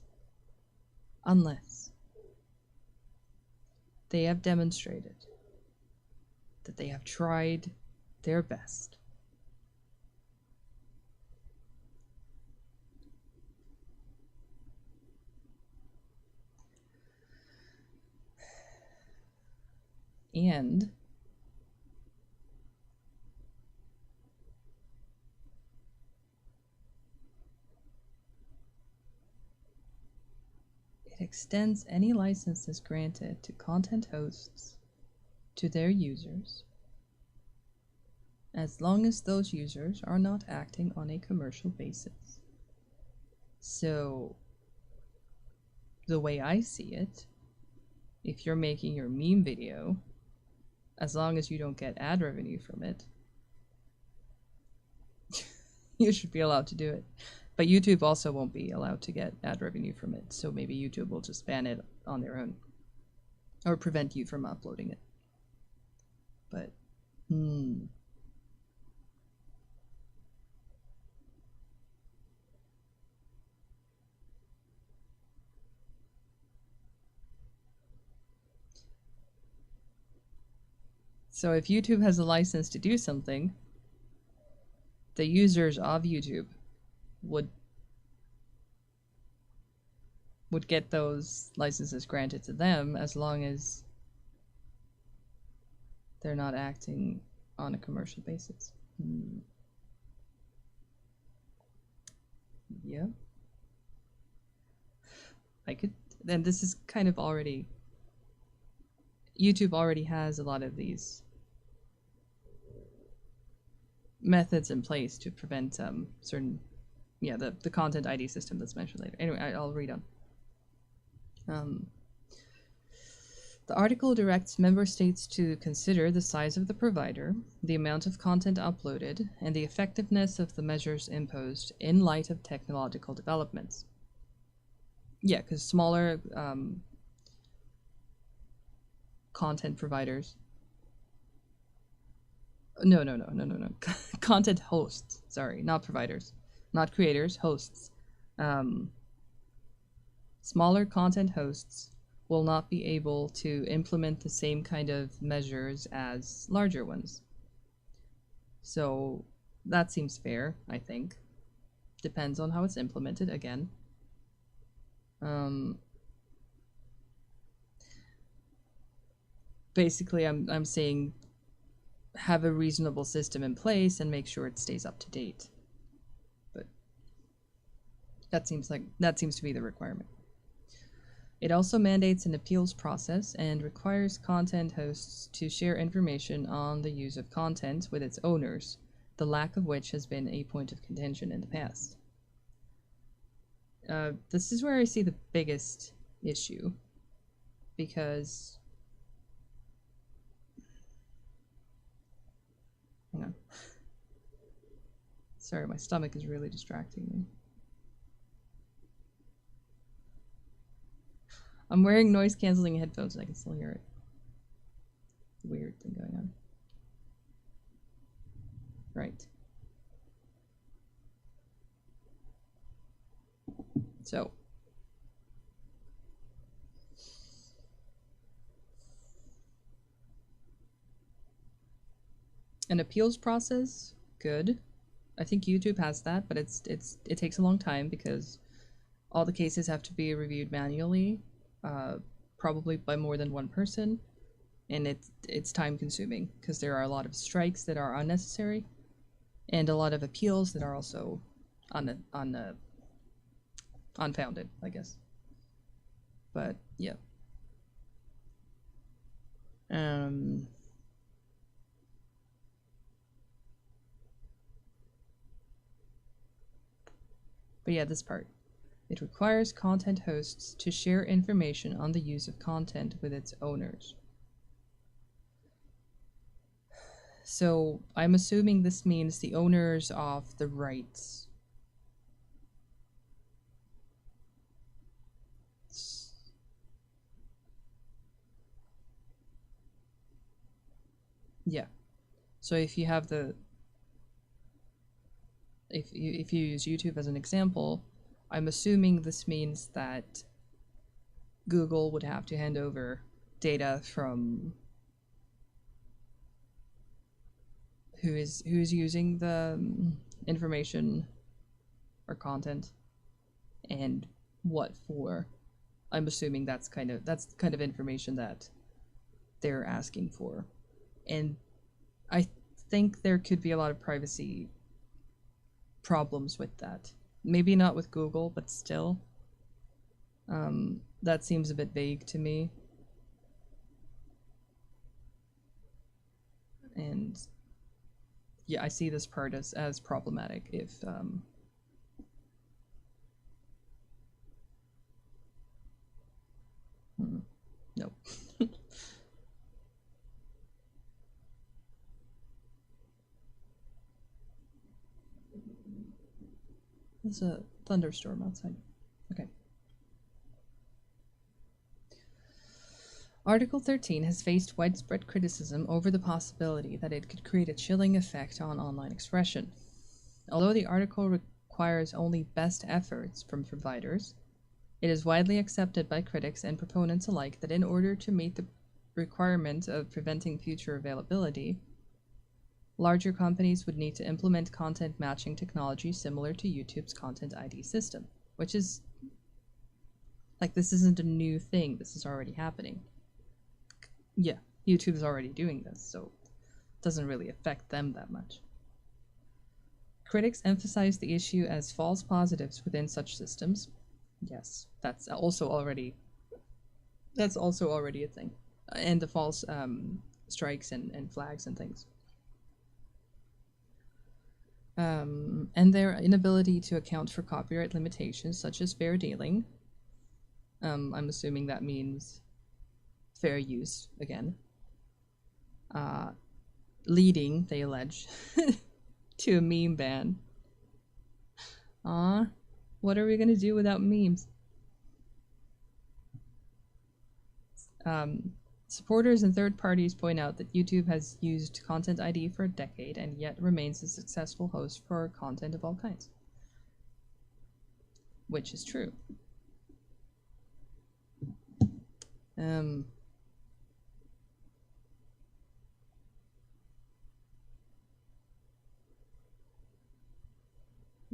they have demonstrated that they have tried their best. And it extends any licenses granted to content hosts to their users, as long as those users are not acting on a commercial basis. So, the way I see it, if you're making your meme video, as long as you don't get ad revenue from it, you should be allowed to do it. But YouTube also won't be allowed to get ad revenue from it, so maybe YouTube will just ban it on their own, or prevent you from uploading it. But, so if YouTube has a license to do something, the users of YouTube would get those licenses granted to them, as long as they're not acting on a commercial basis. Yeah. I could, and this is kind of already, YouTube already has a lot of these methods in place to prevent certain, the content ID system that's mentioned later. Anyway, I'll read on. The article directs member states to consider the size of the provider, the amount of content uploaded, and the effectiveness of the measures imposed in light of technological developments. Yeah, because smaller content providers. No. Content hosts. Sorry, not providers. Not creators, hosts. Smaller content hosts will not be able to implement the same kind of measures as larger ones. So that seems fair, I think. Depends on how it's implemented, again. Basically, I'm saying have a reasonable system in place and make sure it stays up to date. But that seems to be the requirement. It also mandates an appeals process and requires content hosts to share information on the use of content with its owners, the lack of which has been a point of contention in the past. This is where I see the biggest issue, because... Hang on. Sorry, my stomach is really distracting me. I'm wearing noise-canceling headphones and I can still hear it. Weird thing going on. Right. So. An appeals process, good. I think YouTube has that, but it takes a long time because all the cases have to be reviewed manually, probably by more than one person, and it's time consuming because there are a lot of strikes that are unnecessary, and a lot of appeals that are also unfounded, I guess. But yeah. But yeah, this part. It requires content hosts to share information on the use of content with its owners. So I'm assuming this means the owners of the rights. Yeah. So if you have the... If you use YouTube as an example, I'm assuming this means that Google would have to hand over data from who is using the information or content and what for. I'm assuming that's kind of information that they're asking for. And I think there could be a lot of privacy problems with that. Maybe not with Google, but still. That seems a bit vague to me. And yeah, I see this part as problematic if no. There's a thunderstorm outside. Okay. Article 13 has faced widespread criticism over the possibility that it could create a chilling effect on online expression. Although the article requires only best efforts from providers, it is widely accepted by critics and proponents alike that in order to meet the requirement of preventing future availability, larger companies would need to implement content matching technology similar to YouTube's Content ID system, which is like, this isn't a new thing, this is already happening. Yeah, YouTube is already doing this, so it doesn't really affect them that much. Critics emphasize the issue as false positives within such systems. Yes, that's also already a thing. And the false strikes and flags and things. And their inability to account for copyright limitations such as fair dealing. I'm assuming that means fair use again. Leading, they allege, to a meme ban. What are we gonna do without memes? Supporters and third parties point out that YouTube has used Content ID for a decade and yet remains a successful host for content of all kinds. Which is true.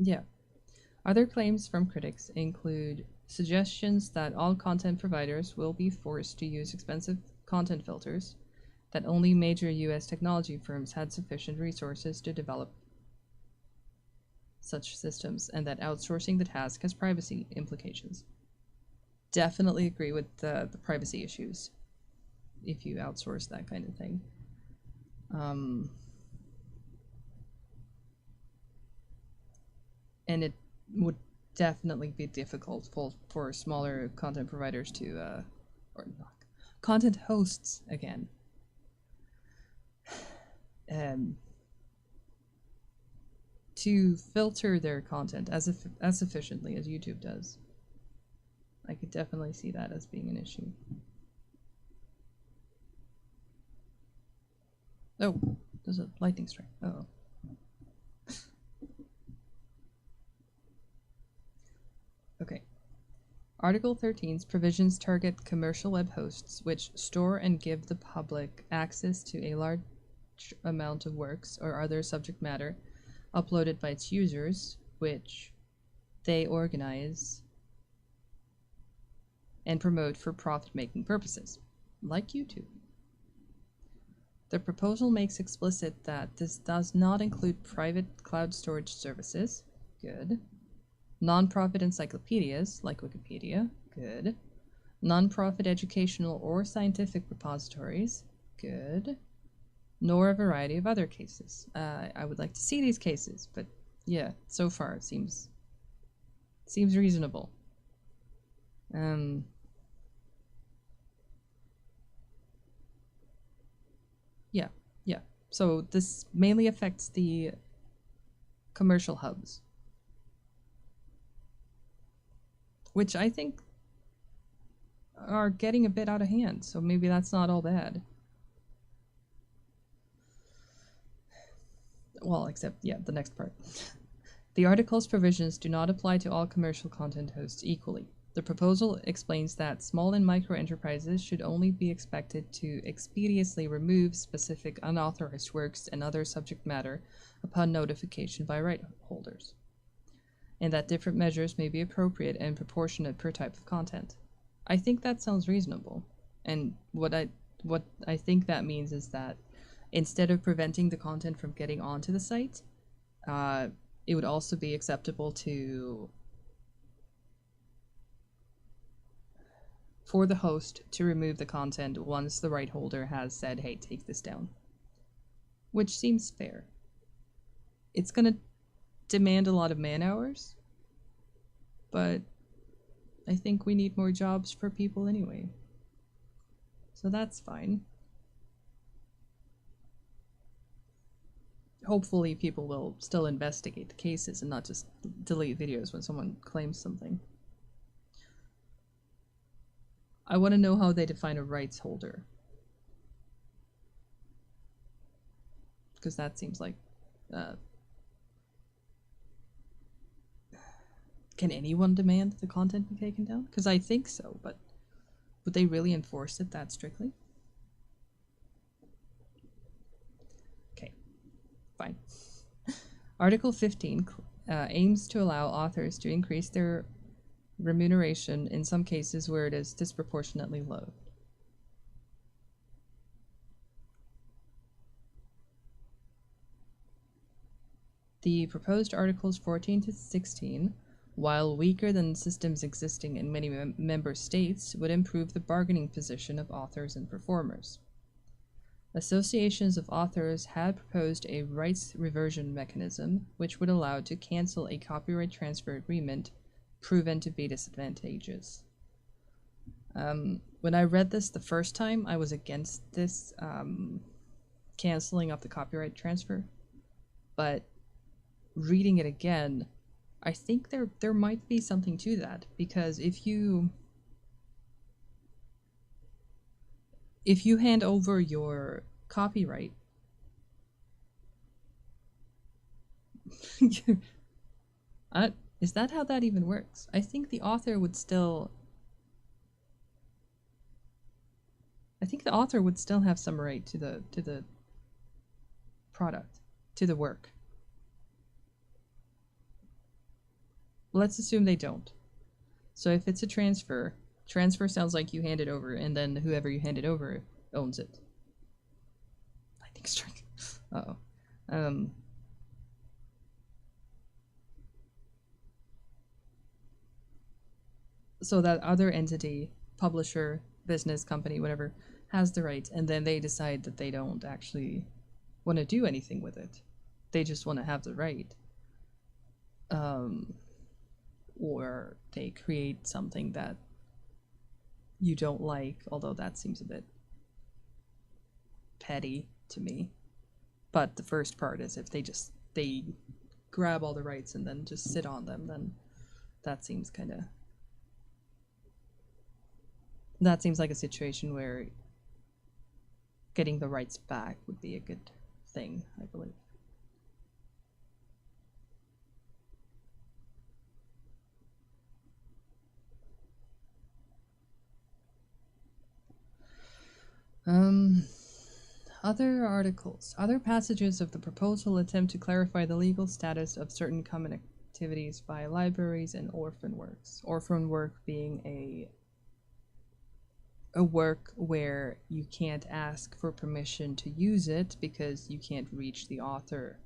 Yeah. Other claims from critics include suggestions that all content providers will be forced to use expensive content filters, that only major US technology firms had sufficient resources to develop such systems, and that outsourcing the task has privacy implications. definitely agree with the privacy issues if you outsource that kind of thing. And it would definitely be difficult for smaller content providers to, or not, content hosts again, to filter their content as efficiently as YouTube does. I could definitely see that as being an issue. Oh, there's a lightning strike. Uh-oh. Okay. Article 13's provisions target commercial web hosts which store and give the public access to a large amount of works or other subject matter uploaded by its users, which they organize and promote for profit-making purposes, like YouTube. The proposal makes explicit that this does not include private cloud storage services, good, non-profit encyclopedias, like Wikipedia, good, non-profit educational or scientific repositories, good, nor a variety of other cases. I would like to see these cases, but yeah, so far it seems reasonable. Yeah. So this mainly affects the commercial hubs, which I think are getting a bit out of hand, so maybe that's not all bad. Well, except, yeah, the next part. The article's provisions do not apply to all commercial content hosts equally. The proposal explains that small and micro enterprises should only be expected to expeditiously remove specific unauthorized works and other subject matter upon notification by right holders, and that different measures may be appropriate and proportionate per type of content. I think that sounds reasonable, and what I think that means is that instead of preventing the content from getting onto the site, it would also be acceptable for the host to remove the content once the right holder has said, hey, take this down. Which seems fair. It's going to demand a lot of man hours, but I think we need more jobs for people anyway. So that's fine. Hopefully people will still investigate the cases and not just delete videos when someone claims something. I want to know how they define a rights holder, because that seems like can anyone demand that the content be taken down? Because I think so, but would they really enforce it that strictly? Okay, fine. Article 15 aims to allow authors to increase their remuneration in some cases where it is disproportionately low. The proposed Articles 14 to 16, while weaker than systems existing in many member states, would improve the bargaining position of authors and performers. Associations of authors had proposed a rights reversion mechanism, which would allow to cancel a copyright transfer agreement proven to be disadvantageous. When I read this the first time, I was against this canceling of the copyright transfer, but reading it again, I think there might be something to that, because if you hand over your copyright is that how that even works? I think the author would still have some right to the product, to the work. Let's assume they don't. So if it's a transfer sounds like you hand it over, and then whoever you hand it over owns it. Lightning strike. Uh-oh. so that other entity, publisher, business, company, whatever, has the right, and then they decide that they don't actually want to do anything with it. They just want to have the right. Or they create something that you don't like, although that seems a bit petty to me. But the first part is if they grab all the rights and then just sit on them, then that seems like a situation where getting the rights back would be a good thing, I believe. Other articles. Other passages of the proposal attempt to clarify the legal status of certain common activities by libraries and orphan works. Orphan work being a work where you can't ask for permission to use it because you can't reach the author.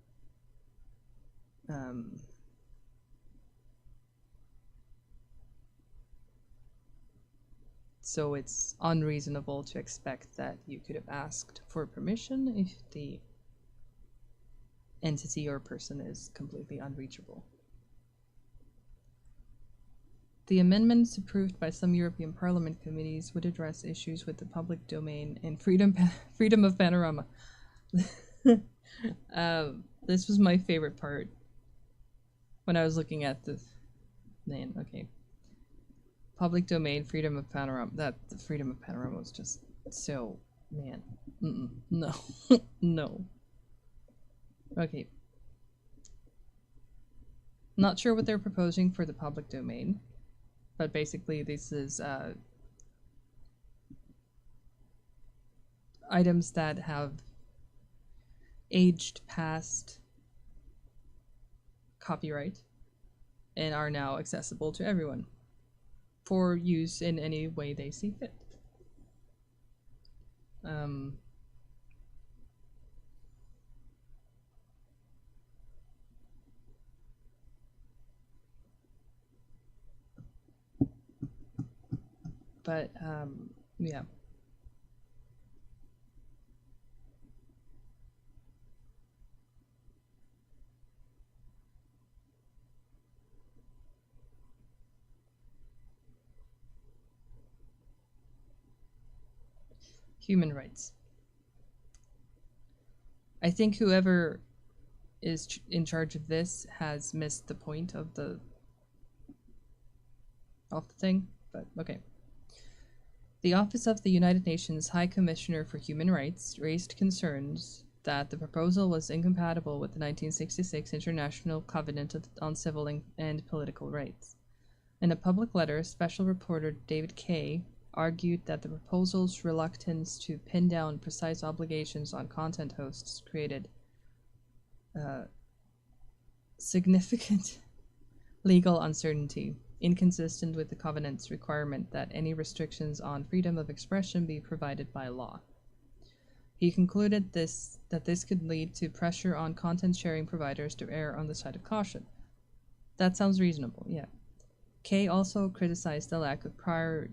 So it's unreasonable to expect that you could have asked for permission if the entity or person is completely unreachable. The amendments approved by some European Parliament committees would address issues with the public domain and freedom of panorama. This was my favorite part when I was looking at this. Man, okay. Public domain, freedom of panorama. The freedom of panorama was just so, man. No. No. Okay. Not sure what they're proposing for the public domain, but basically this is items that have aged past copyright and are now accessible to everyone for use in any way they see fit. But yeah. Human rights. I think whoever is in charge of this has missed the point of the thing, but okay. The Office of the United Nations High Commissioner for Human Rights raised concerns that the proposal was incompatible with the 1966 International Covenant on Civil and Political Rights. In a public letter, Special Reporter David Kay argued that the proposal's reluctance to pin down precise obligations on content hosts created significant legal uncertainty, inconsistent with the Covenant's requirement that any restrictions on freedom of expression be provided by law. He concluded that this could lead to pressure on content sharing providers to err on the side of caution. That sounds reasonable, yeah. Kay also criticized the lack of prior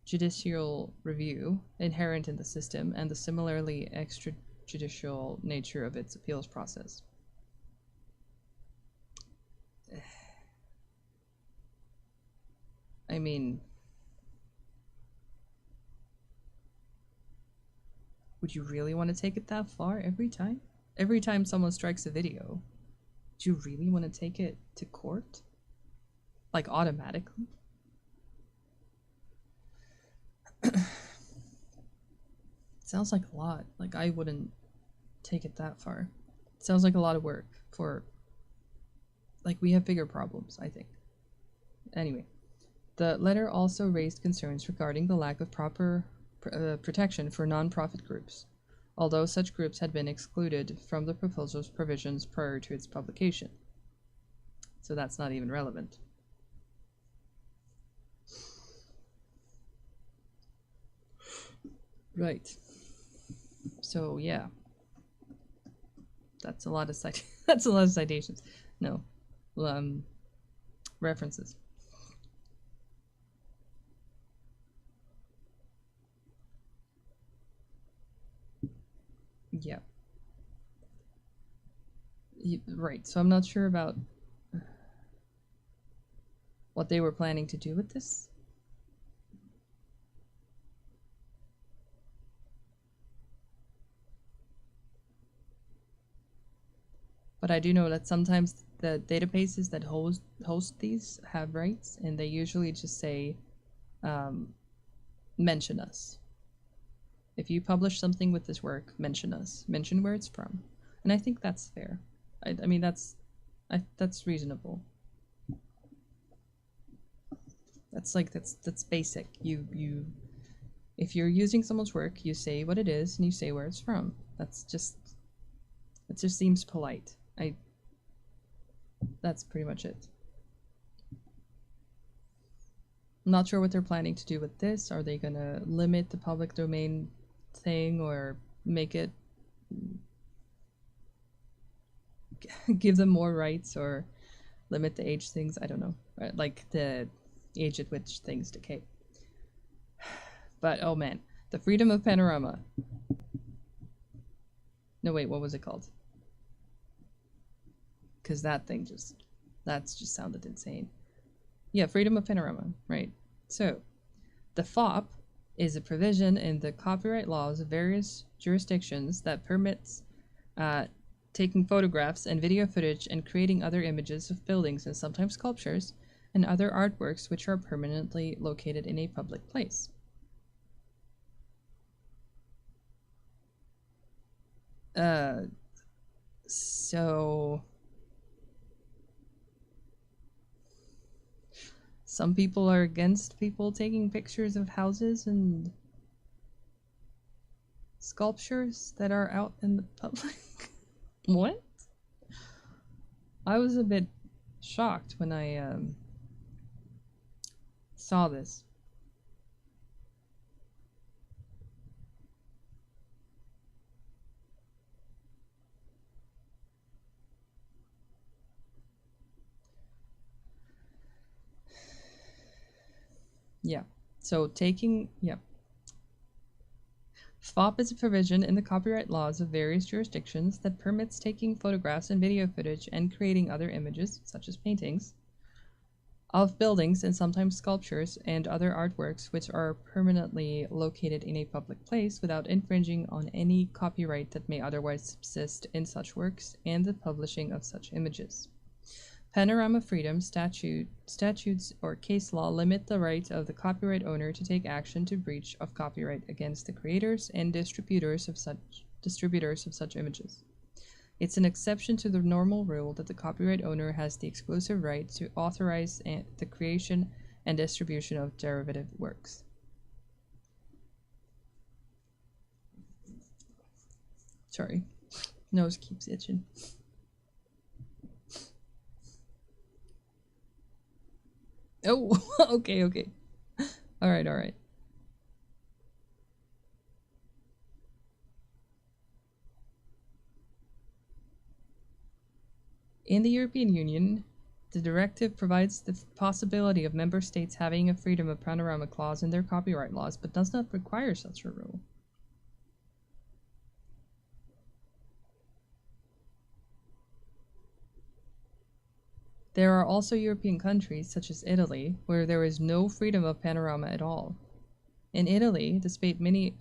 judicial review inherent in the system and the similarly extrajudicial nature of its appeals process. I mean, would you really want to take it that far every time? Every time someone strikes a video, do you really want to take it to court? Like automatically? Sounds like a lot. Like I wouldn't take it that far. It sounds like a lot of work for, like, we have bigger problems, I think. Anyway, the letter also raised concerns regarding the lack of proper protection for non-profit groups, although such groups had been excluded from the proposal's provisions prior to its publication. So that's not even relevant. Right. So yeah, that's a lot of that's a lot of citations. No, references. Yeah. Right, so I'm not sure about what they were planning to do with this. But I do know that sometimes the databases that host these have rights, and they usually just say, mention us. If you publish something with this work, mention us. Mention where it's from. And I think that's fair. I mean, that's reasonable. That's basic. If you're using someone's work, you say what it is and you say where it's from. It just seems polite. That's pretty much it. I'm not sure what they're planning to do with this. Are they gonna limit the public domain thing or make it give them more rights or limit the age things? I don't know. Like the age at which things decay. But oh man, the freedom of panorama. No wait, what was it called? Because that just sounded insane. Yeah, freedom of panorama, right? So, the FOP is a provision in the copyright laws of various jurisdictions that permits taking photographs and video footage and creating other images of buildings and sometimes sculptures and other artworks which are permanently located in a public place. So some people are against people taking pictures of houses and sculptures that are out in the public. What? I was a bit shocked when I saw this. Yeah. So FOP is a provision in the copyright laws of various jurisdictions that permits taking photographs and video footage and creating other images, such as paintings, of buildings and sometimes sculptures and other artworks which are permanently located in a public place without infringing on any copyright that may otherwise subsist in such works and the publishing of such images. Panorama freedom statutes or case law limit the right of the copyright owner to take action to breach of copyright against the creators and distributors of such images. It's an exception to the normal rule that the copyright owner has the exclusive right to authorize the creation and distribution of derivative works. Sorry, nose keeps itching. Oh, okay. All right. In the European Union, the directive provides the possibility of member states having a freedom of panorama clause in their copyright laws, but does not require such a rule. There are also European countries, such as Italy, where there is no freedom of panorama at all. In Italy, despite many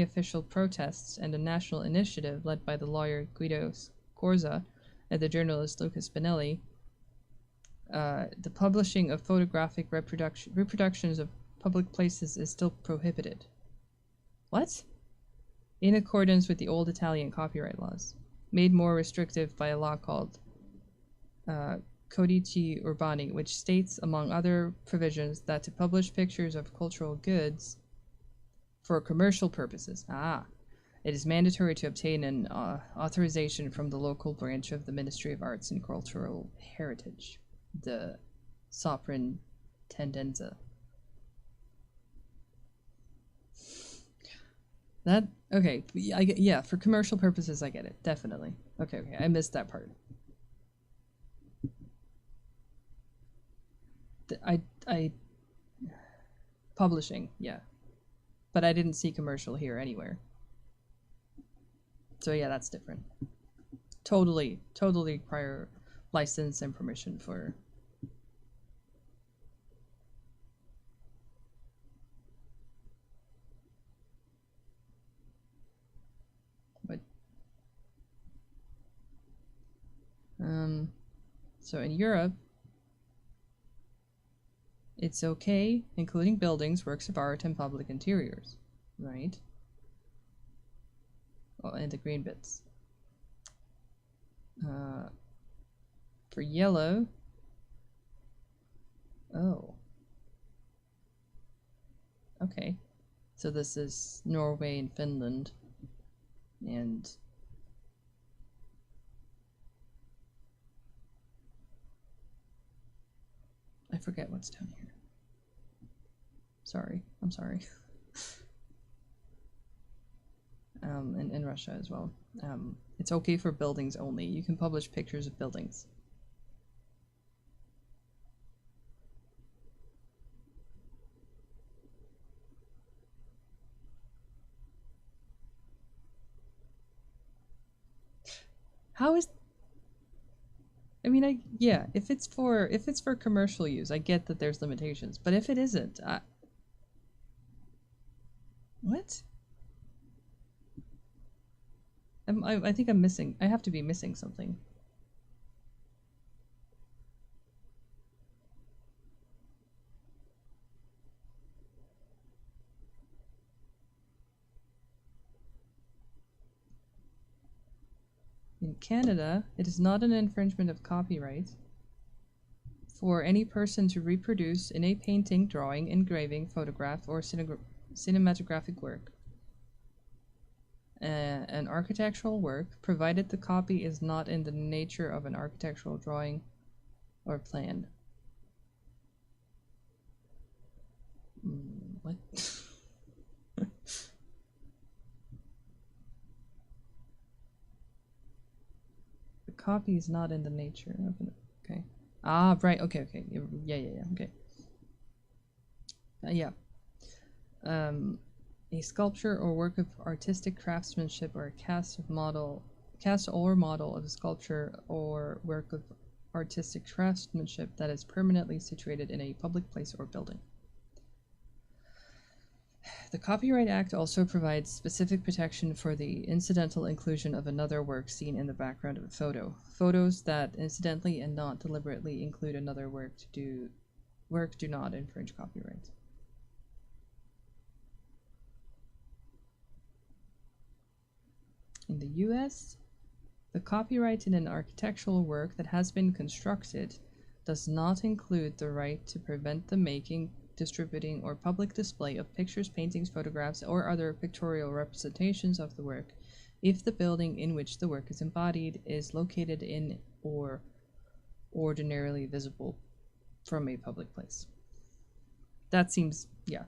official protests and a national initiative led by the lawyer Guido Scorza and the journalist Luca Spinelli, the publishing of photographic reproductions of public places is still prohibited. What? In accordance with the old Italian copyright laws, made more restrictive by a law called Codici Urbani, which states, among other provisions, that to publish pictures of cultural goods for commercial purposes, it is mandatory to obtain an authorization from the local branch of the Ministry of Arts and Cultural Heritage, the Soprintendenza. Okay, yeah, for commercial purposes, I get it, definitely. Okay, I missed that part. I publishing, yeah, but I didn't see commercial here anywhere. So yeah, that's different. Totally prior license and permission for. But so in Europe, it's okay, including buildings, works of art, and public interiors, right? Well, and the green bits. For yellow, oh, okay. So this is Norway and Finland, and I forget what's down here. Sorry, I'm sorry. And in Russia as well. It's okay for buildings only. You can publish pictures of buildings. How is? I mean, yeah. If it's for commercial use, I get that there's limitations. But if it isn't, what? I think I'm missing. I have to be missing something. In Canada, it is not an infringement of copyright for any person to reproduce in a painting, drawing, engraving, photograph, or cinematographic work an architectural work, provided the copy is not in the nature of an architectural drawing or plan. What? The copy is not in the nature of an. Okay. Ah, right. Okay. Okay. Yeah. Okay. Yeah. A sculpture or work of artistic craftsmanship or a cast or model of a sculpture or work of artistic craftsmanship that is permanently situated in a public place or building. The Copyright Act also provides specific protection for the incidental inclusion of another work seen in the background of a photo. Photos that incidentally and not deliberately include another work do not infringe copyright. In the US, the copyright in an architectural work that has been constructed does not include the right to prevent the making, distributing, or public display of pictures, paintings, photographs, or other pictorial representations of the work if the building in which the work is embodied is located in or ordinarily visible from a public place. That seems, yeah.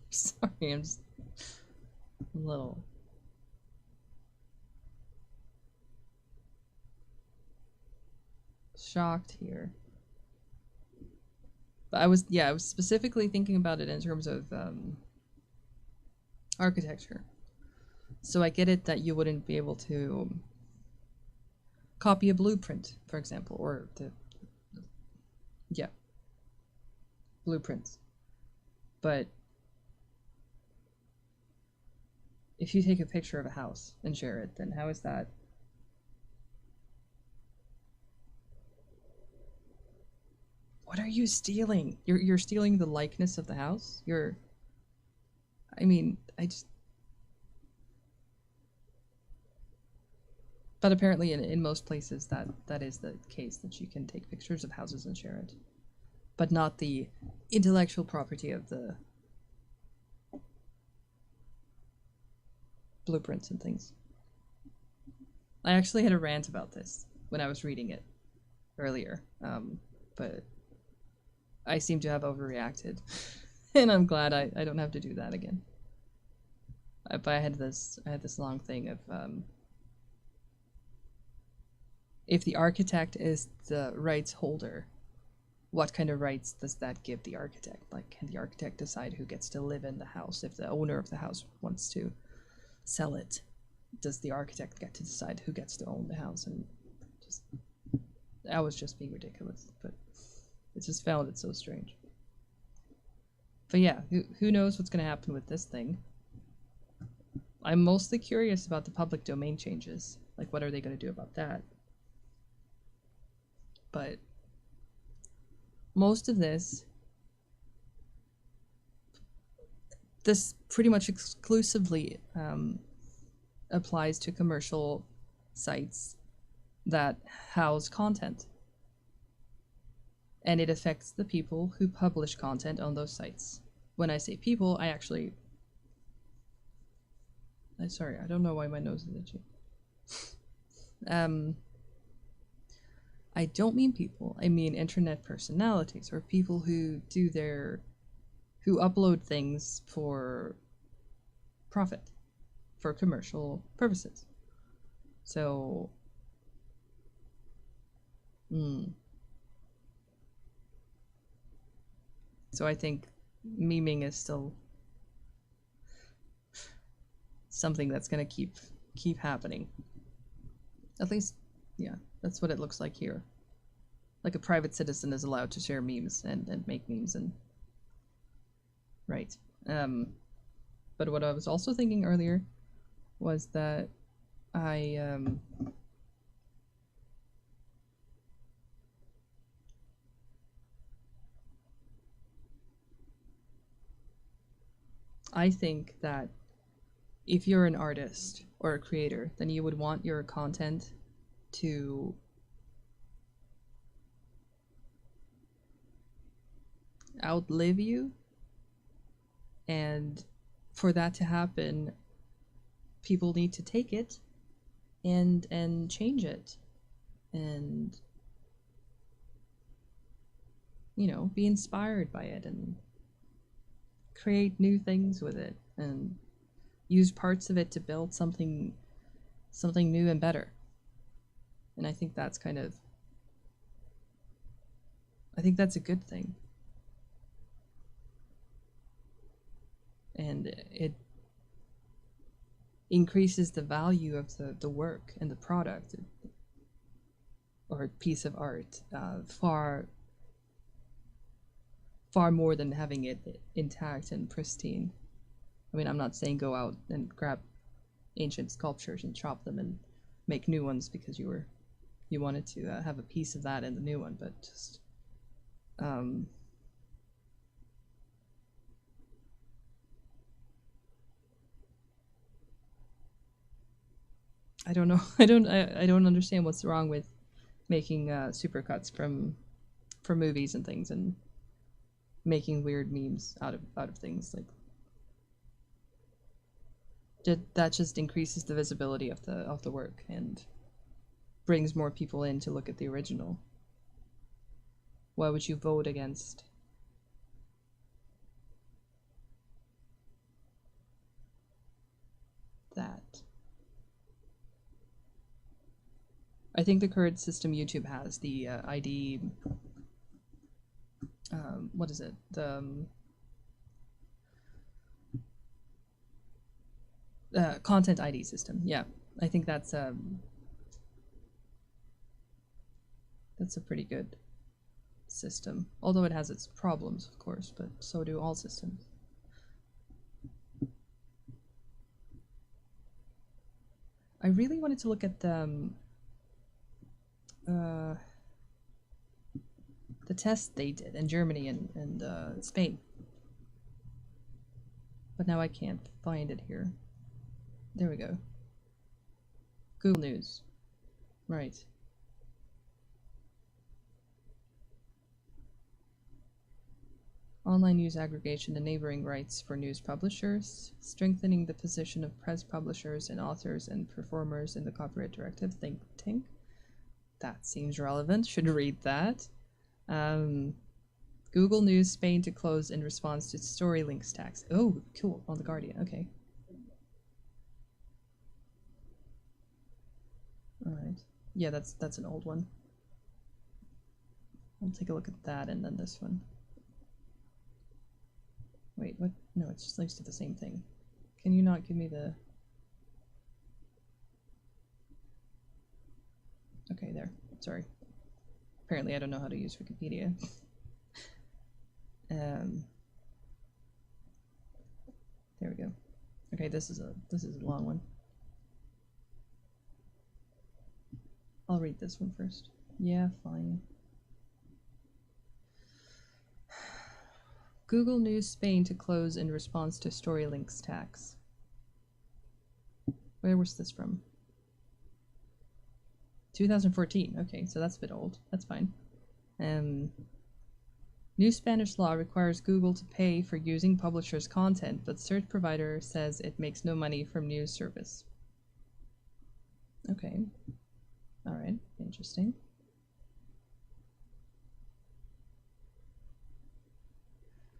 Sorry, I'm just a little. Shocked here. But I was specifically thinking about it in terms of architecture. So I get it that you wouldn't be able to copy a blueprint, for example, or blueprints. But if you take a picture of a house and share it, then how is that? What are you stealing? You're stealing the likeness of the house? I mean, I just. But apparently in most places that is the case, that you can take pictures of houses and share it. But not the intellectual property of the blueprints and things. I actually had a rant about this when I was reading it earlier, but I seem to have overreacted, and I'm glad I don't have to do that again. But I had this long thing of if the architect is the rights holder, what kind of rights does that give the architect? Like, can the architect decide who gets to live in the house if the owner of the house wants to sell it? Does the architect get to decide who gets to own the house? And just, I was just being ridiculous, but I just found it so strange. But yeah, who knows what's going to happen with this thing? I'm mostly curious about the public domain changes. Like, what are they going to do about that? But most of this pretty much exclusively applies to commercial sites that house content. And it affects the people who publish content on those sites. When I say people, I'm sorry, I don't know why my nose is itchy. I don't mean people, I mean internet personalities, or people who who upload things for profit, for commercial purposes. So, so I think memeing is still something that's gonna keep happening. At least, yeah, that's what it looks like here. Like a private citizen is allowed to share memes and make memes and right. But what I was also thinking earlier was that I think that if you're an artist or a creator, then you would want your content to outlive you, and for that to happen, people need to take it and change it, and you know, be inspired by it and create new things with it and use parts of it to build something new and better. And I think that's a good thing. And it increases the value of the work and the product or piece of art far more than having it intact and pristine. I mean, I'm not saying go out and grab ancient sculptures and chop them and make new ones because you wanted to have a piece of that in the new one, but just I don't know. I don't understand what's wrong with making supercuts from movies and things and making weird memes out of things. Like that just increases the visibility of the work and brings more people in to look at the original. Why would you vote against that? I think the current system YouTube has, the ID, what is it? The content ID system. Yeah, I think that's a pretty good system. Although it has its problems, of course, but so do all systems. I really wanted to look at the test they did in Germany and Spain. But now I can't find it here. There we go. Google News. Right. Online news aggregation and neighboring rights for news publishers, strengthening the position of press publishers and authors and performers in the copyright directive. Think tank. That seems relevant. Should read that. Google News Spain to close in response to story links tax. Oh, cool. On The Guardian. Okay. All right. Yeah, that's an old one. I'll take a look at that and then this one. Wait, what? No, it just links to the same thing. Can you not give me the... Okay, there. Sorry. Apparently I don't know how to use Wikipedia. There we go. Okay, this is a long one. I'll read this one first. Yeah, fine. Google News Spain to close in response to story links tax. Where was this from? 2014. Okay, so that's a bit old. That's fine. New Spanish law requires Google to pay for using publishers' content, but search provider says it makes no money from news service. Okay. All right. Interesting.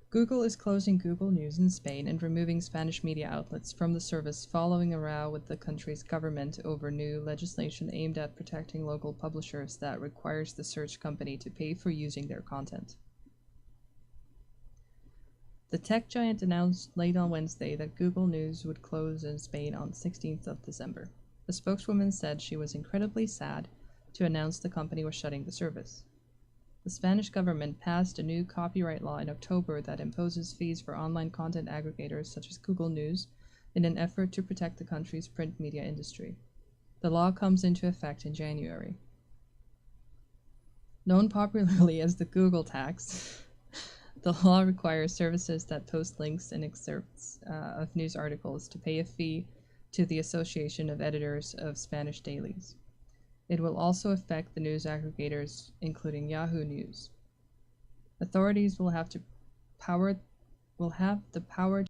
Google is closing Google News in Spain and removing Spanish media outlets from the service following a row with the country's government over new legislation aimed at protecting local publishers that requires the search company to pay for using their content. The tech giant announced late on Wednesday that Google News would close in Spain on 16th of December. The spokeswoman said she was incredibly sad to announce the company was shutting the service. The Spanish government passed a new copyright law in October that imposes fees for online content aggregators such as Google News in an effort to protect the country's print media industry. The law comes into effect in January. Known popularly as the Google tax, the law requires services that post links and excerpts of news articles to pay a fee to the Association of Editors of Spanish Dailies. It will also affect the news aggregators, including Yahoo News. Authorities will have the power